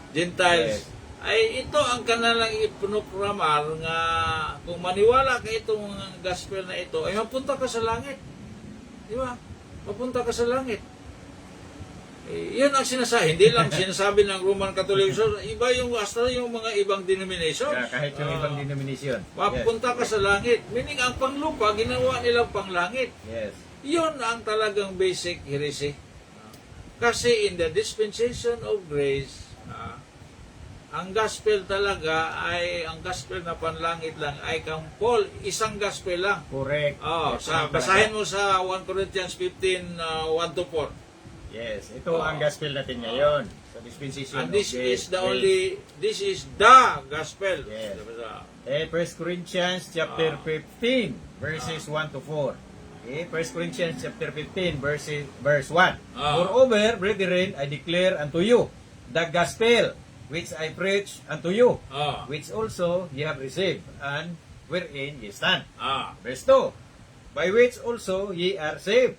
Gentiles. Yes. Ay ito ang kanilang ipinokramar nga kung maniwala ka itong gospel na ito, ay mapunta ka sa langit. Di ba? Mapunta ka sa langit. Yun ang sinasabi. Hindi lang sinasabi ng Roman Catholic Church. Iba yung hasta yung mga ibang denominations. Kahit yung ibang denomination. Mapunta ka sa langit. Meaning ang panglupa, ginawa nilang panglangit. Yes. Yun ang talagang basic heresy. Kasi in the dispensation of grace, ang gospel talaga ay, ang gospel na panlangit lang ay kang Paul, isang gospel lang. Correct. Oh, basahin mo sa 1 Corinthians 15, 1-4. Yes, ito ang gospel natin ngayon sa dispensation And of this grace. is the only, this is the gospel. Yes. 1 Corinthians chapter 15 verses 1 to 4. Okay, 1 Corinthians chapter 15 verse 1. Moreover, brethren, I declare unto you the gospel which I preach unto you, which also ye have received, and wherein ye stand. Verse 2. By which also ye are saved,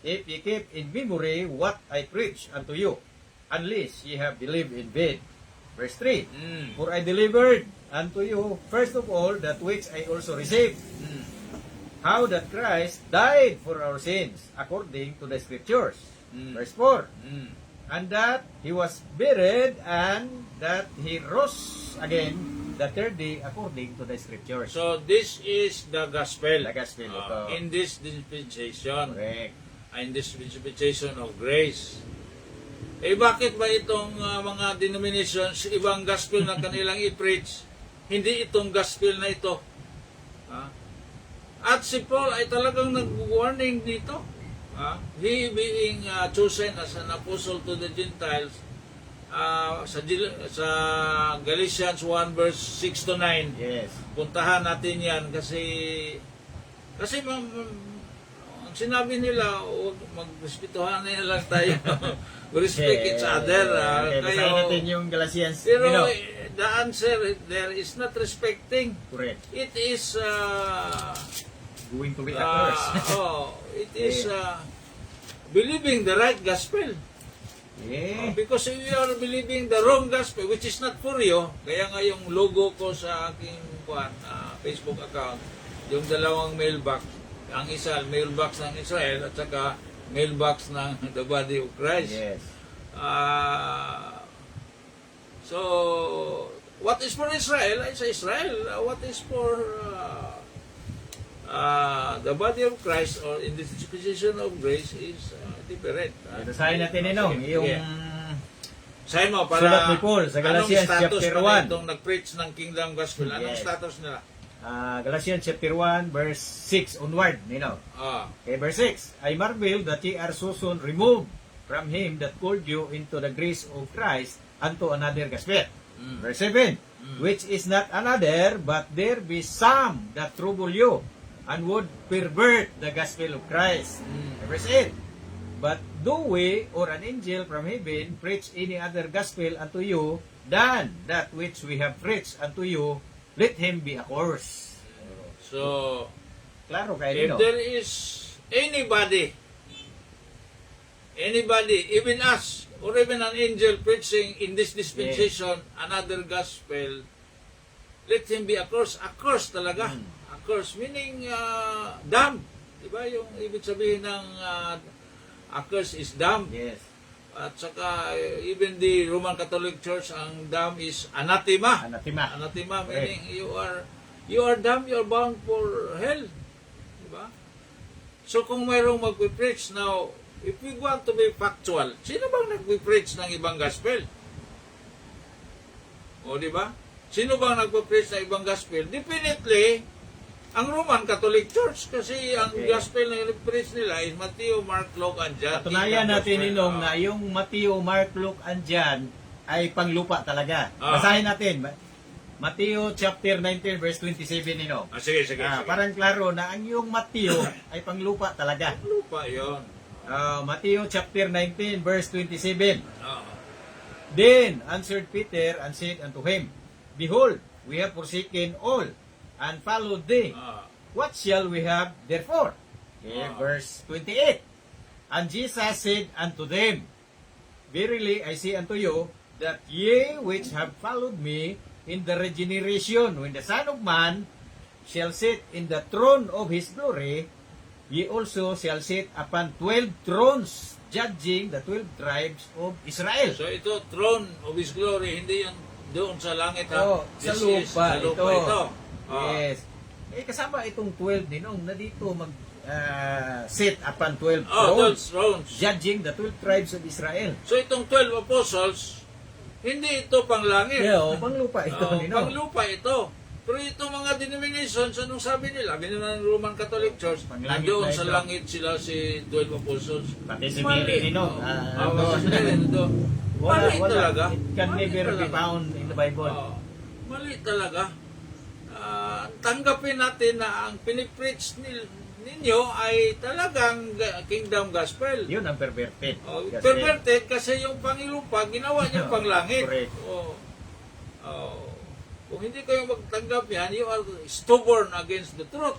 if ye keep in memory what I preach unto you, unless ye have believed in vain. Verse 3. For I delivered unto you first of all that which I also received, how that Christ died for our sins according to the Scriptures. Verse 4. And that he was buried, and that he rose again the third day according to the Scriptures. So this is the gospel. The gospel ito. In this dispensation. Correct. In this dispensation of grace. Eh bakit ba itong mga denominations, ibang gospel na kanilang i-preach, hindi itong gospel na ito? At si Paul ay talagang nag-warning dito. He being chosen as an apostle to the Gentiles, sa Galatians 1 verse 6 to 9. Yes. Puntahan natin yan kasi ang sinabi nila, magrespetuhan na lang tayo. Respect each other. Basahin natin yung Galatians. Pero the answer there is not respecting. Correct. It is Going to be a curse. it is believing the right gospel. Yeah. Because if you are believing the wrong gospel, which is not for you, kaya nga yung logo ko sa aking Facebook account, yung dalawang mailbox, ang isa mailbox ng Israel at saka mailbox ng the body of Christ. Yes. So, what is for Israel is Israel. What is for the body of Christ or in the dispensation of grace is different. Basahin natin yung Sahin mo, para sulat ni Paul sa Galatians chapter 1. Itong nag-preach ng Kingdom Gospel, anong Yes. status nila? Galatians chapter 1 verse 6 onward, Okay, verse 6. I marvel that ye are so soon removed from him that called you into the grace of Christ unto another gospel. Verse 7. Which is not another, but there be some that trouble you, and would pervert the gospel of Christ. Verse 8. But do we or an angel from heaven preach any other gospel unto you than that which we have preached unto you, let him be accursed. So, Klaro kayo if nino. there is anybody, even us, or even an angel preaching in this dispensation another gospel, let him be accursed. Accursed talaga. Accursed, meaning damned. Diba yung ibig sabihin ng Akers is damned. Yes. At saka, even the Roman Catholic Church, ang damned is anathema. Anathema. Anathema, Correct. meaning you are damned, you are bound for hell. Diba? So kung mayroong magpipreach, now, if we want to be factual, sino bang nagpipreach ng ibang gospel? O, di ba? Sino bang nagpipreach ng ibang gospel? Definitely, ang Roman Catholic Church, kasi ang Okay. gospel na i-preach nila is Matthew, Mark, Luke, and John. Patunayan natin, Gospel. Ninong, na yung Mateo, Mark, Luke, and John ay panglupa talaga. Ah. Basahin natin. Mateo chapter 19 verse 27, Ninong. Sige, sige. Parang klaro na ang yung Mateo ay panglupa talaga. Lupa yun. Mateo chapter 19 verse 27. Ah. Then answered Peter and said unto him, Behold, we have forsaken all, and followed thee. Ah. What shall we have therefore? Okay, verse 28. And Jesus said unto them, Verily I say unto you, that ye which have followed me in the regeneration, when the Son of Man shall sit in the throne of his glory, ye also shall sit upon 12 thrones, judging the 12 tribes of Israel. So ito, throne of His glory, hindi yan doon sa langit ha? Oh, sa This is lupa, sa lupa ito. ito. Ah. Yes. Eh, kasama itong 12 din, na dito mag sit upon 12 Oh, thrones, 12 thrones. judging the 12 tribes of Israel. So itong 12 apostles, hindi ito pang langit. Yeah, panglupa ito, Pang lupa ito. Pero itong mga denominations, anong sabi nila? Binila ng Roman Catholic Church, Panglangit nandoon na sa ito. langit sila si 12 apostles. Pati si Mali. Mary, Si Mary, doon. Mali talaga. It can Mali never be talaga. found in the Bible. Mali talaga. Tanggapin natin na ang pinipreach ninyo ay talagang kingdom gospel. Yun ang perverted. Kasi- Perverted kasi yung pangilupa, ginawa niyo pang langit. Correct. Kung hindi kayo magtanggap yan, you are stubborn against the truth.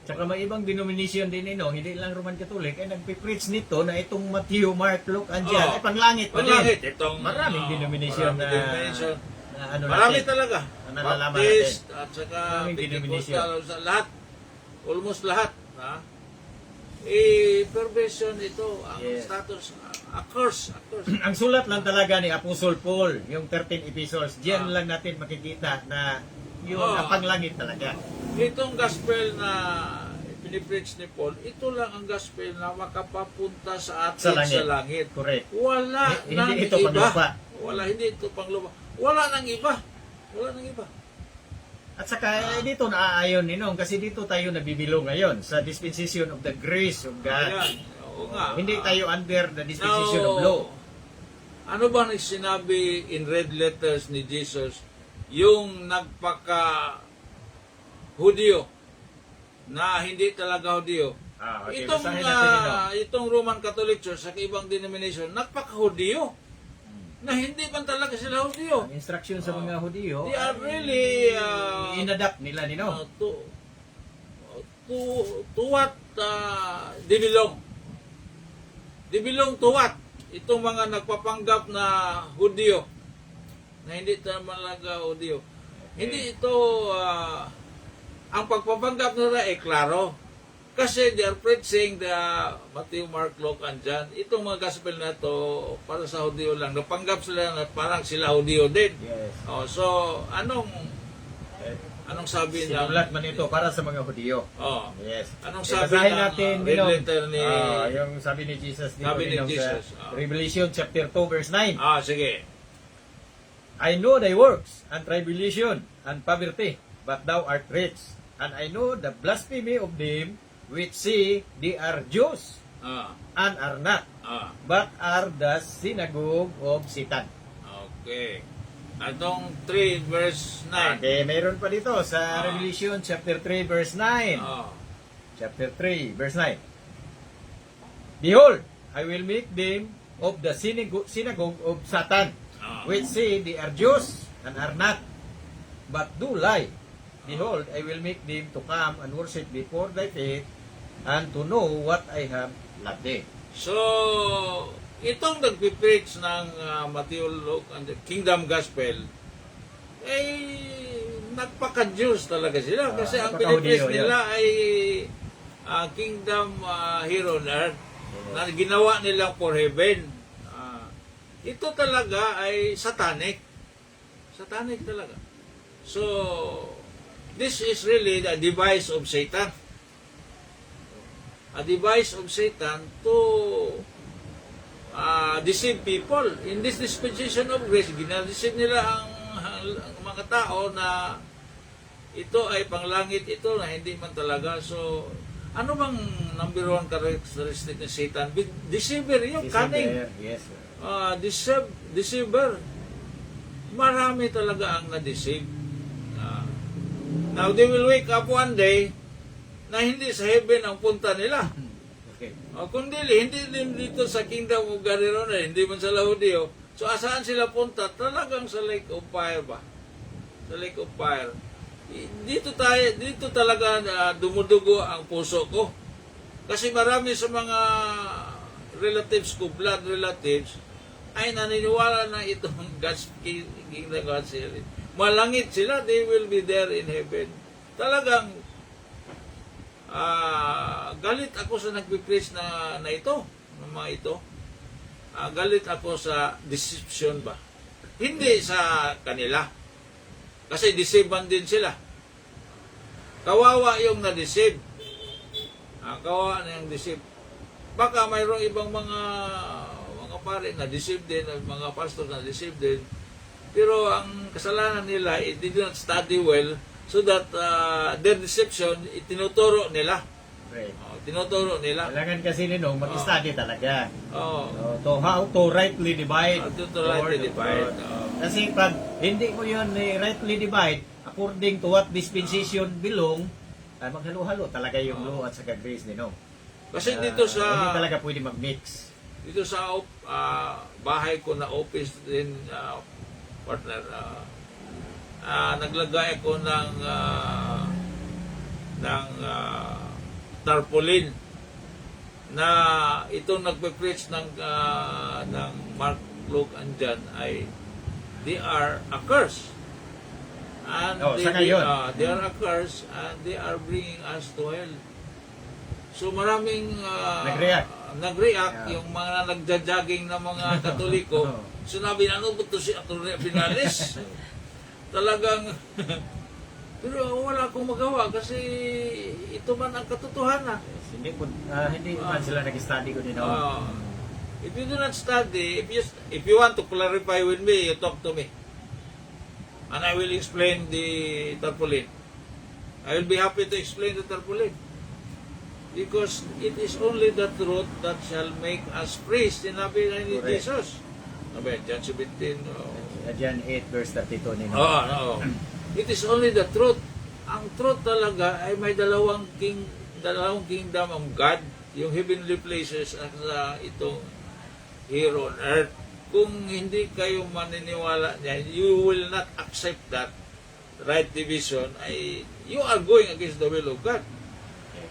Tsaka may ibang denomination din, hindi lang Roman Catholic, ay nagpipreach nito na itong Matthew, Mark, Luke, and John, Oh. ay panglangit pa Panglangit. din. Itong, Maraming denomination maraming na, denomination. na ano Marami natin. talaga. Ang nalalaman Baptist, at saka Maraming Pentecostal, denomination. sa lahat. Almost lahat. Perversion ito, ang Yes. status, a curse. Ang sulat lang talaga ni Apostle Paul, yung 13 epistles, diyan lang natin makikita na yung Ah. ang panglangit talaga. Itong gospel na pinipreach ni Paul, ito lang ang gospel na makapapunta sa atin sa langit. Correct. Wala Hindi nang ito iba. panglupa. Hindi ito panglupa. Wala nang iba. Wala nang iba. At saka dito naaayon ninong kasi dito tayo nabibilong ngayon sa dispensation of the grace of God. Ayan. Oo nga. Hindi tayo under the dispensation of Now, law. Ano ba ang sinabi in red letters ni Jesus? Yung nagpaka-Hudyo na hindi talaga Hudyo. Okay, Itong basahin natin ninong. itong Roman Catholic Church sa ibang denomination, nagpaka-Hudyo. Na hindi man talaga sila Hudyo. Ang instruction sa mga Hudiyo, They are really inadapt nila ninong. to what they belong. They belong to what? Itong mga nagpapanggap na Hudyo na hindi talaga Hudyo. Hindi ito ang pagpapanggap nila ay klaro. Kasi they are preaching the Matthew, Mark, Luke, and John. Itong mga gospel na to para sa Hudyo lang. Napanggap sila na parang sila Hudyo din. Yes. So, anong sabi na? Sinulat man ito para sa mga Hudiyo. Yes. Anong Eh, sabi basahin ng natin, red ninong, letter ni... yung sabi ni Jesus dito Sabi ni ninong, Jesus, sa Revelation chapter 2 verse 9. Sige. I know thy works and tribulation and poverty, but thou art rich. And I know the blasphemy of them which say they are Jews and are not, but are the synagogue of Satan. Okay. Atong 3 verse 9. Okay, mayroon pa dito sa Revelation chapter 3 verse 9. Chapter 3 verse 9. Behold, I will make them of the synagogue of Satan, which say they are Jews and are not, but do lie. Behold, I will make them to come and worship before thy feet, and to know what I have loved thee. So, itong nagpipreach ng Matthew, Luke, and the Kingdom Gospel, nagpaka-Jews talaga sila. Kasi ang napaka-Hudyo, pinipreach nila ay Kingdom here on earth. na ginawa nila for heaven. Ito talaga ay satanic. Satanic talaga. So, this is really the device of Satan. A device of Satan to deceive people. In this dispensation of grace, ginadeceive nila ang mga tao na ito ay panglangit ito na hindi man talaga. So, ano bang number one characteristic ni Satan? Deceiver, yung cunning. Yes, sir. Deceiver. Marami talaga ang na-deceive. Now, they will wake up one day na hindi sa heaven ang punta nila. Okay. Kundi hindi din dito sa Kingdom of God, hindi man sa Laudio. So, asaan sila punta? Talagang sa Lake of Fire ba? Sa Lake of Fire. Dito talaga dumudugo ang puso ko. Kasi marami sa mga relatives ko, blood relatives, ay naniniwala na itong God's Kingdom, God's Heaven. Malangit sila, they will be there in heaven. Talagang galit ako sa nagpipreach na ito, ng mga ito. Galit ako sa deception ba? Hindi sa kanila. Kasi deceivean din sila. Kawawa yung na-deceive. Kawawa na yung deceive. Baka mayroong ibang mga pare na deceive din, mga pastor na deceive din. Pero ang kasalanan nila, they did not study well so that their deception, itinuturo nila. Right. Tinuturo nila. Kailangan kasi ninong mag-study talaga. Oo. How to rightly divide. To rightly divide. Kasi pag hindi mo yun rightly divide, according to what dispensation belong, maghalo-halo talaga yung law at saka grace ninong. Kasi dito sa hindi talaga pwede mag-mix. dito sa bahay ko na office din, partner, naglagay ako ng tarpaulin na itong nagpe-preach ng Mark, Luke, and John ay they are a curse. And they are a curse and they are bringing us to hell. So maraming nag-react yung mga nagja-jogging na mga Katoliko. Sinabi na, ano ba ito si Atty. Binales? Talagang pero wala akong magawa kasi ito man ang katotohanan. Hindi man sila nag-study ko din ako. If you do not study, if you want to clarify with me, you talk to me. And I will explain the tarpaulin. I will be happy to explain the tarpaulin. Because it is only the truth that shall make us free. Sinabi na ni Jesus. John 17. John 8 verse 32 nino. It is only the truth. Ang truth talaga ay may dalawang kingdom of God, yung heavenly places at itong here on earth. Kung hindi kayo maniniwala niya, you will not accept that right division, ay you are going against the will of God.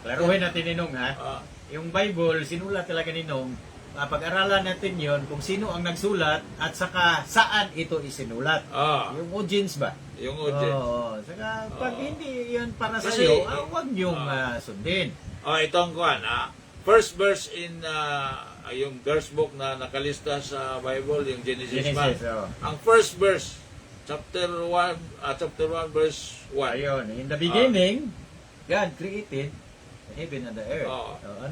Klaruhin natin ninong ha. Yung Bible, sinulat talaga ninong. Pag-aralan natin yon kung sino ang nagsulat at saka saan ito isinulat. Yung audience ba? Yung audience. Saka pag hindi yan para sa iyo, huwag niyong sundin. Itong kuhan, first verse in yung verse book na nakalista sa Bible, yung Genesis 1. Ang first verse, chapter 1 verse 1. Ayun, in the beginning, God created heaven and the earth.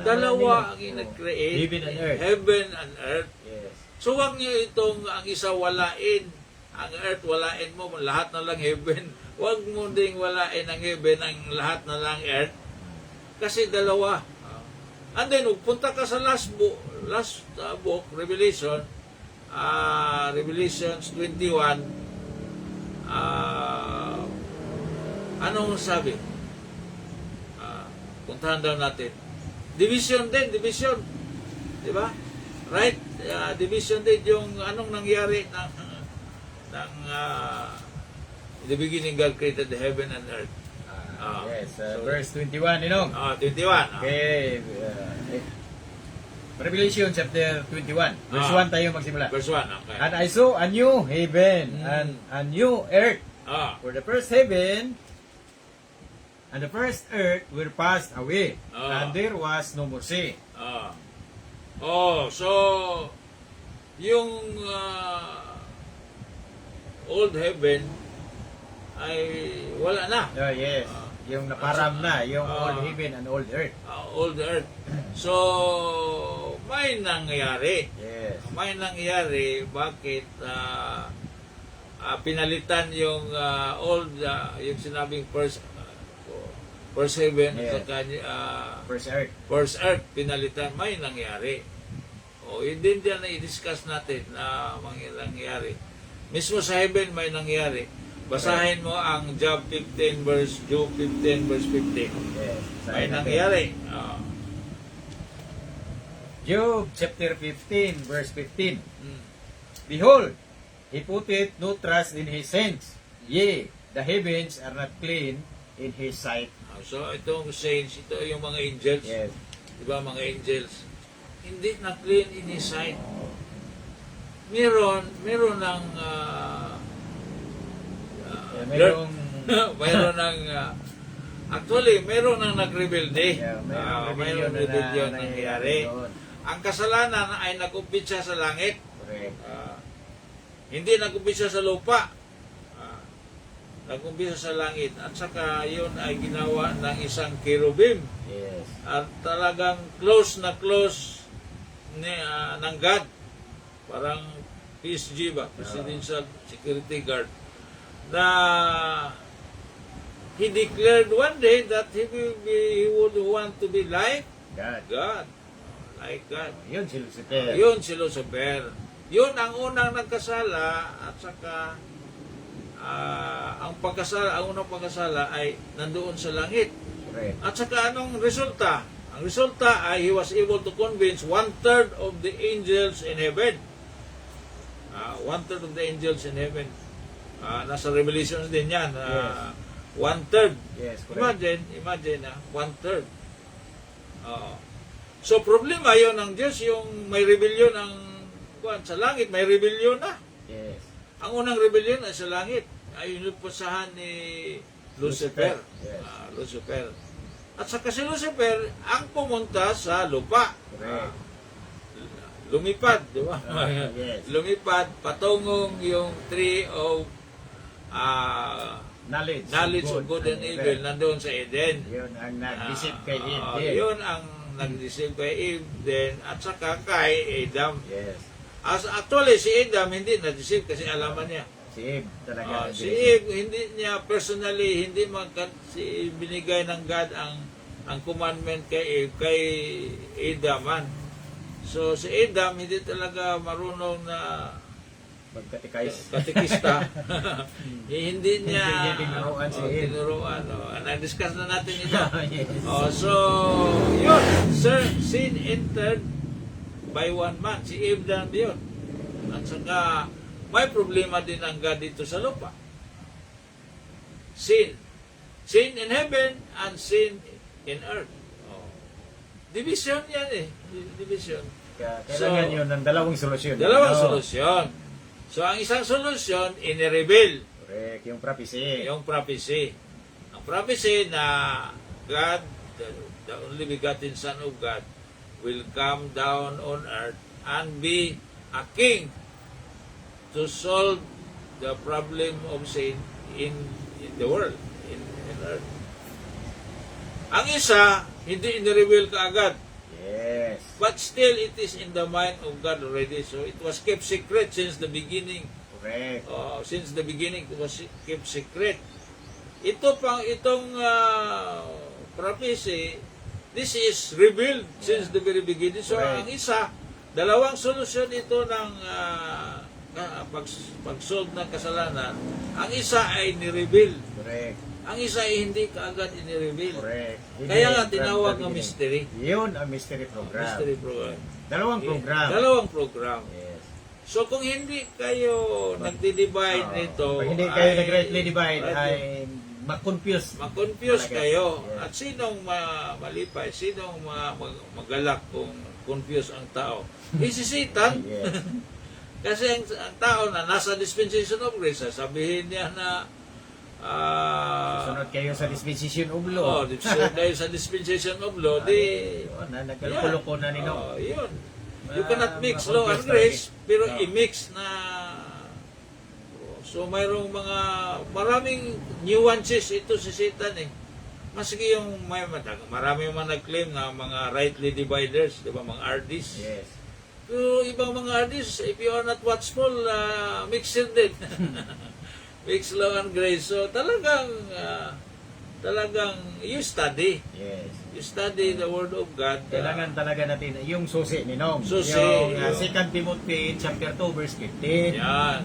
Dalawa ang in-create. Heaven and earth. Heaven and earth. Yes. So wag niyo itong ang isa walain. Ang earth walain mo, lahat na lang heaven. Wag mo ding walain ang heaven, ang lahat na lang earth. Kasi dalawa. And then, punta ka sa last book, Revelation, Revelations 21, anong sabi? Puntahan daw natin. Division din, division. Di ba? Right? Division din yung anong nangyari ng in the beginning God created the heaven and earth. Yes, verse 21, Ninong. 21. Okay. Revelation chapter 21. Verse 1 tayo magsimula. Verse 1, okay. And I saw a new heaven and a new earth. For the first heaven and the first earth were passed away, and there was no more sea. Oh, so yung old heaven ay wala na. Oh, yes. Yung naparam na, yung Ah. old heaven and old earth. Old earth. So may nangyari. Yes. May nangyari bakit pinalitan yung old yung sinabing first heaven Yeah. at saka First earth. first earth pinalitan, may nangyari. O hindi diyan na i-discuss natin na nangyari. Mismo sa heaven may nangyari. Basahin mo ang Job 15 verse 15. Yes. May Sabi natin. nangyari. Job chapter 15 verse 15. Mm. Behold, he putteth no trust in his saints. Yea, the heavens are not clean in his sight. So itong saints, ito yung mga angels. Yes. Diba mga angels? Hindi na clean in his sight. Meron ng Merong mayroon ng actually meron ng nagrebelde. mayroong Mayroon rebellion na nangyari. doon. Ang kasalanan ay nagumpisa sa langit. Correct. Hindi nagumpisa sa lupa. Nagumpisa sa langit. At saka yun ay ginawa ng isang kerubim. Yes. At talagang close ng God. Parang PSG ba? Presidential Security Guard. Na he declared one day that he would want to be like God. Like God. Yun si Lucifer. Yun si Lucifer. Yun ang unang nagkasala at saka ang unang pagkasala ay nandoon sa langit. Correct. At saka anong resulta? Ang resulta ay he was able to convince 1/3 of the angels in heaven. 1/3 of the angels in heaven. Nasa Revelations din yan. Yes. 1/3. Yes, correct. Imagine 1/3. So problema yon ng Diyos, yung may rebellion sa langit, may rebellion na. Yes. Ang unang rebellion ay sa langit. Ay inupasahan ni Lucifer. Yes. Lucifer. At saka si Lucifer ang pumunta sa lupa. Correct. Lumipad, di ba? Yes. Lumipad patungong yung tree of knowledge of good and evil nandoon sa Eden. Yun ang nag-deceive kay Eve. Yun ang nag-deceive kay Eve din at saka kay Adam. Yes. Actually, si Adam hindi na-deceive kasi alaman niya. Si Eve talaga. Si Eve, hindi niya personally, hindi binigay ng God ang commandment kay Eve, kay Adam man. So, si Adam hindi talaga marunong na Magkatikais. katikista. Hindi niya Hindi tinuruan si Eve. tinuruan. Na-discuss na natin ito. Yes. So, yun. Sin entered by one man. Si Eve lang yun. At saka, may problema din ang God dito sa lupa. Sin. Sin in heaven and sin in earth. Division yan eh. Division. Kailangan yun ng dalawang solusyon. Dalawang Ano? solusyon. So, ang isang solusyon, inireveal. Correct. Yung prophecy. Yung prophecy. Ang prophecy na God, the only begotten Son of God, will come down on earth and be a king to solve the problem of sin in the world, in earth. Ang isa, hindi inireveal kaagad. Yes. But still, it is in the mind of God already. So, it was kept secret since the beginning. Correct. Since the beginning, it was kept secret. Itong prophecy, this is revealed since the very beginning. So, Correct. ang isa, dalawang solusyon ito ng pag-solve ng kasalanan. Ang isa ay ni-reveal. Correct. Ang isa ay hindi kaagad ini-reveal. Correct. Kaya nga From tinawag the ng beginning. mystery. Yun ang mystery program. Mystery program. Dalawang program. Dalawang program. Yes. So kung hindi kayo nagdi-divide nito, Pag hindi kayo ay- nag-rightly divide, right, ay mag-confuse. mag-confuse Talaga. kayo. Yes. At sinong malipay, sinong magalak kung confuse ang tao? Si Satan. Yes. Kasi ang tao na nasa dispensation of grace, sabihin niya na Sunod kayo sa dispensation of law. dahil sa dispensation of law, di Yun, nagkalkulo ko na nino. yun. You cannot mix ma- law and ma- grace, pero No. i-mix na. So mayroong maraming nuances ito si Satan eh. Maski yung marami man nag-claim na mga rightly dividers, di ba, mga RDs. Yes. Pero ibang mga RDs, if you are not watchful, mixed din. Mix law and grace. So talagang you study. Yes. You study the Word of God. Kailangan talaga natin yung susi ni Nong. Susi, Yung yung- 2 Timothy chapter 2 verse 15. Yan.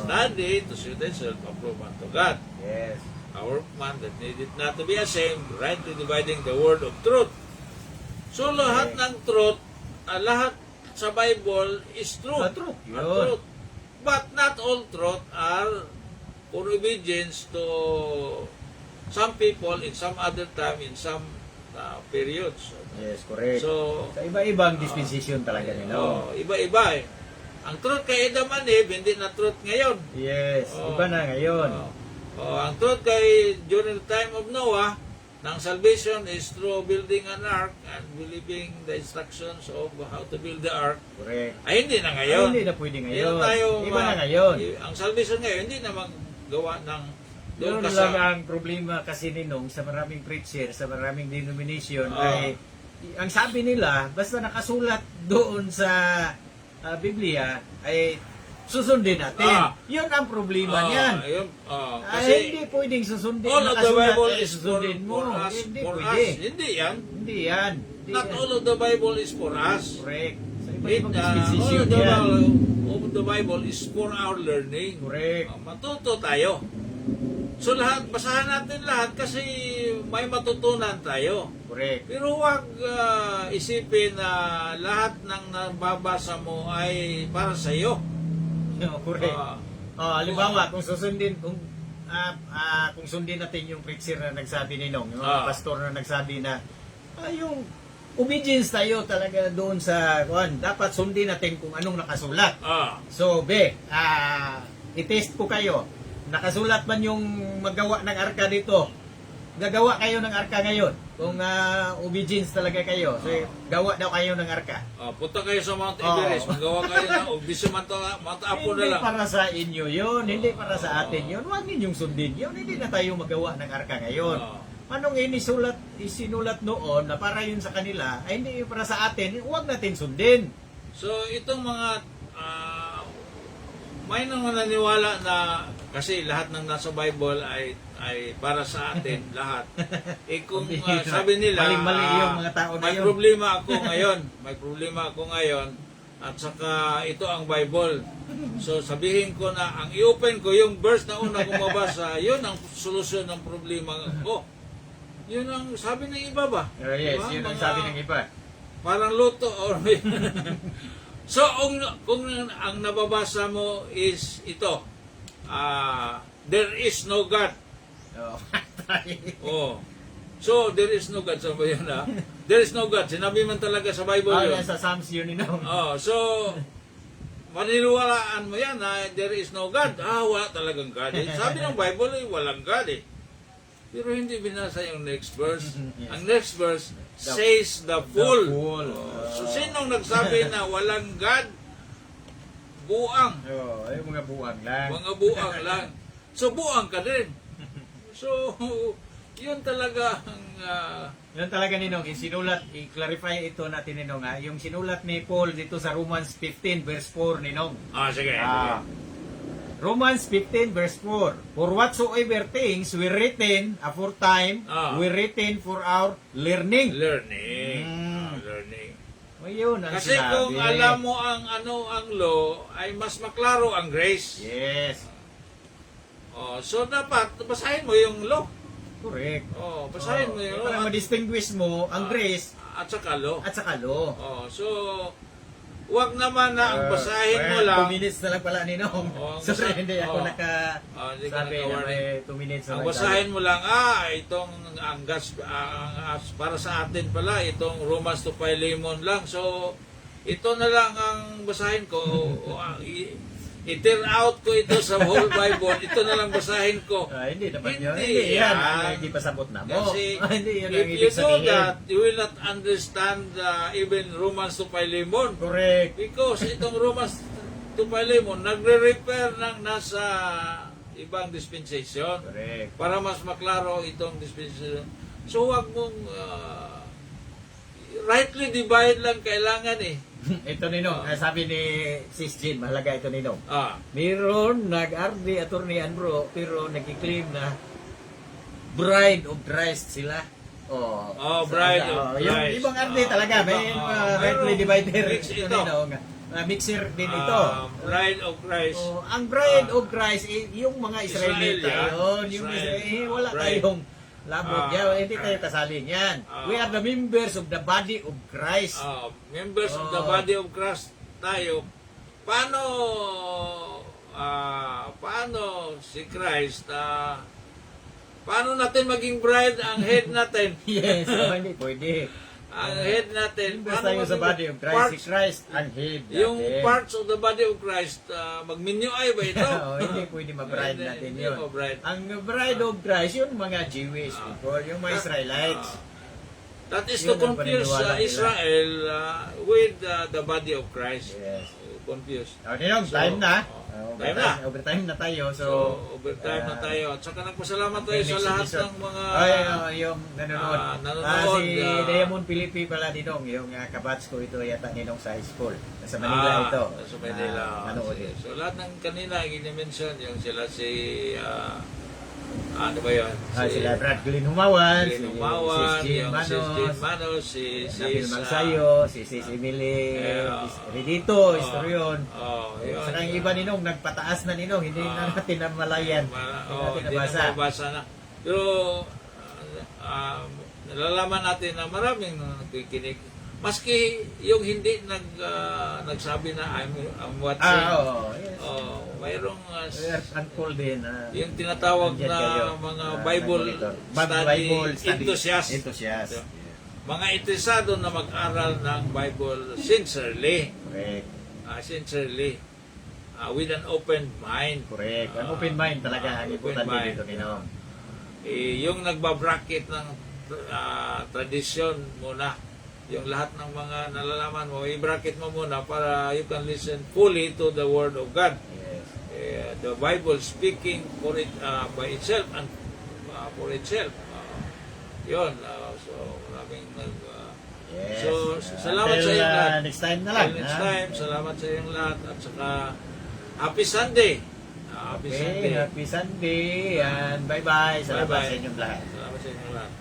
Study to show thyself approved unto God. Yes. Our man that needed not to be ashamed, rightly dividing the word of truth. So lahat ng truth, lahat sa Bible is truth. Truth. Are Yun. truth. But not all truth are for obedience to some people in some other time, in some periods. Yes, correct. So, sa iba-ibang dispensation talaga ni Nong. iba-iba eh. Ang truth kay Adam and Eve, hindi na truth ngayon. Yes, Oh. iba na ngayon. Ang truth kay during the time of Noah, ng salvation is through building an ark and believing the instructions of how to build the ark. Correct. Ay, hindi na Ay, ngayon. hindi na pwede Hindi ngayon. na tayo, Iba na ngayon. Ang salvation ngayon, hindi na maggawa ng Doon ka lang sa- ang problema kasi ni Nong sa maraming preacher, sa maraming denomination Oo. ay ang sabi nila, basta nakasulat doon sa Biblia ay susundin natin. Yun ang problema niyan. Yun, Ay, hindi pwedeng susundin. all of the Nakasulat Bible ay is susundin mo. for us. Hindi For pwede. us. Hindi yan. Hindi yan. Hindi Not yan. all of the Bible is for us. Correct. Sa It, iba-ibang all dispensation of the yan. Bible is for our learning. Correct. Matuto tayo. So lahat, basahan natin lahat kasi may matutunan tayo. Correct. Pero huwag isipin na lahat ng nababasa mo ay para sa iyo. No, correct. Halimbawa, kung susundin, kung sundin natin yung preacher na nagsabi ni Nong, yung mga pastor na nagsabi na yung obedience tayo talaga doon sa dapat sundin natin kung anong nakasulat. So, i-test ko kayo. Nakasulat man yung maggawa ng arka dito. Gagawa kayo ng arka ngayon. Kung obedience talaga kayo. So, gawa daw kayo ng arka. Punta kayo sa Mount Everest, magawa kayo ng Obisyo Mount Apo na Hindi lang. para sa inyo yun. Hindi para sa atin yun. Huwag ninyong sundin yun. Hindi na tayo magawa ng arka ngayon. Anong isinulat noon na para yun sa kanila, ay hindi yun para sa atin, huwag natin sundin. So itong mga may nang naniniwala na kasi lahat ng nasa Bible ay para sa atin lahat. Kung sabi nila Mali-mali yung mga tao na may yun. problema ako ngayon. May problema ako ngayon at saka ito ang Bible. So sabihin ko na ang i-open ko yung verse na una kong mabasa, yun ang solusyon ng problema ko. Yun ang sabi ng iba ba? Yes, Diba? yun ang Mga- sabi ng iba. Parang luto or So kung ang nababasa mo is ito, there is no God. Oh. So there is no God, sabi yun ha. There is no God. Sinabi man talaga sa Bible yun. Yan sa Psalms yun, So maniniwalaan mo yan na there is no God. Wala talagang God. Sabi ng Bible walang God eh. Pero hindi binasa yung next verse. Yes. Ang next verse says the fool. So sinong nagsabi na walang God? Buang. Ay, mga buwang lang. Mga buang lang. So buang ka din. So yun talaga ang Yun talaga ninong, i-clarify ito natin ninong yung sinulat ni Paul dito sa Romans 15 verse 4 ninong. sige. Romans 15 verse 4. For whatsoever things were written aforetime, were written for our learning. Learning. Mm. Learning. Yun ang Kasi sinabi. kung alam mo ang law, ay mas maklaro ang grace. Yes, So dapat basahin mo yung law. correct. Basahin mo yung Para law. ma-distinguish mo ang grace At saka law. at saka law. So wag naman na ang basahin mo lang. 2 minutes na lang pala ninong. ang Sorry, basa- hindi ako hindi ka sabi na naka-warning. may 2 minutes na Ang lang basahin mo lang, itong ang gas, para sa atin pala, itong Romans to Philemon lang. So, ito na lang ang basahin ko. i-tear out ko ito sa whole Bible. Ito na lang basahin ko. Hindi naman yun. Hindi Hindi yan. yan. Hindi pasabot na mo. Kasi Hindi yun ang if ibig you do sabihin. that, you will not understand even Romans to Philemon. Correct. Because itong Romans to Philemon, nagre-refer ng nasa ibang dispensation. Correct. Para mas maklaro itong dispensation. So wag mong rightly divide lang kailangan eh. Ito Ninong, sabi ni Sis Jean, mahalaga ito Ninong. Ah, Meron nag-RD attorney Andro pero nagki-claim na bride of Christ sila. bride of Yung Christ. ibang RD talaga, may rightly divider. Mix Ito ito. Ninong. Mixer din ito. Bride of Christ. Ang bride of Christ, yung mga Israelita Israel, yun. Yung Israel. wala Bride. tayong labot yan. Hindi tayo kasali niyan. We are the members of the body of Christ. Members of the body of Christ tayo. Paano si Christ paano natin maging bride ang head natin? Yes, hindi pwede. Ang head natin. Members tayo sa body of Christ. Si Christ ang head natin. Yung parts of the body of Christ, magminyoay ba ito? Hindi pwede ma-bride natin Hindi yun. ma-bride. Ang bride of Christ, yung mga Jewish people, yung mga Israelites. That is Yun to ang confuse paniniwala nila. Israel with the body of Christ. Yes. Confused. Ninong, So, time na. time na. Overtime na tayo. So, overtime na tayo. At saka nagpasalamat tayo sa next lahat episode. ng mga yung nanonood. nanonood, Si Diamond Pilipi pala Ninong, yung kabats ko ito yata Ninong sa high school. Sa Manila ito. Sa Manila. Nanood yun. So, lahat ng kanina, i-mention, yung sila si, ano ba yun? Sila Brad Glynn Humawan, si Linumawan, Sis Jean yung si Jean Manos, Manos, si Nabil Magsayo, si Sis Emily Redito, Historion. yun. Saka yung iba Ninong, nagpataas na Ninong, hindi na natin namalayan. Hindi natin Hindi nabasa. na mabasa na. Pero, nalalaman natin na maraming nagkikinig. Maski yung hindi nagsabi na I'm watching. Yes. Mayroong Unfold din. yung tinatawag Nandiyan na kayo. mga Bible Bible study enthusiast. Enthusiast. Mga interesado na mag-aral ng Bible sincerely. Correct. Sincerely. With an open mind. Correct. Ang open mind talaga ang open importante mind. dito Ninong. Yung nagbabracket ng tradisyon muna. Yung lahat ng mga nalalaman mo, i-bracket mo muna para you can listen fully to the Word of God. Yes. The Bible speaking for it by itself and for itself. Yun. So, maraming Yes. So, salamat Until, sa inyo lahat. next time na lang. Until next time, salamat sa inyong lahat. At saka, Happy Sunday! Happy Okay, Sunday! happy Sunday and bye-bye. Salamat Bye-bye. sa inyong lahat. Salamat sa inyong lahat.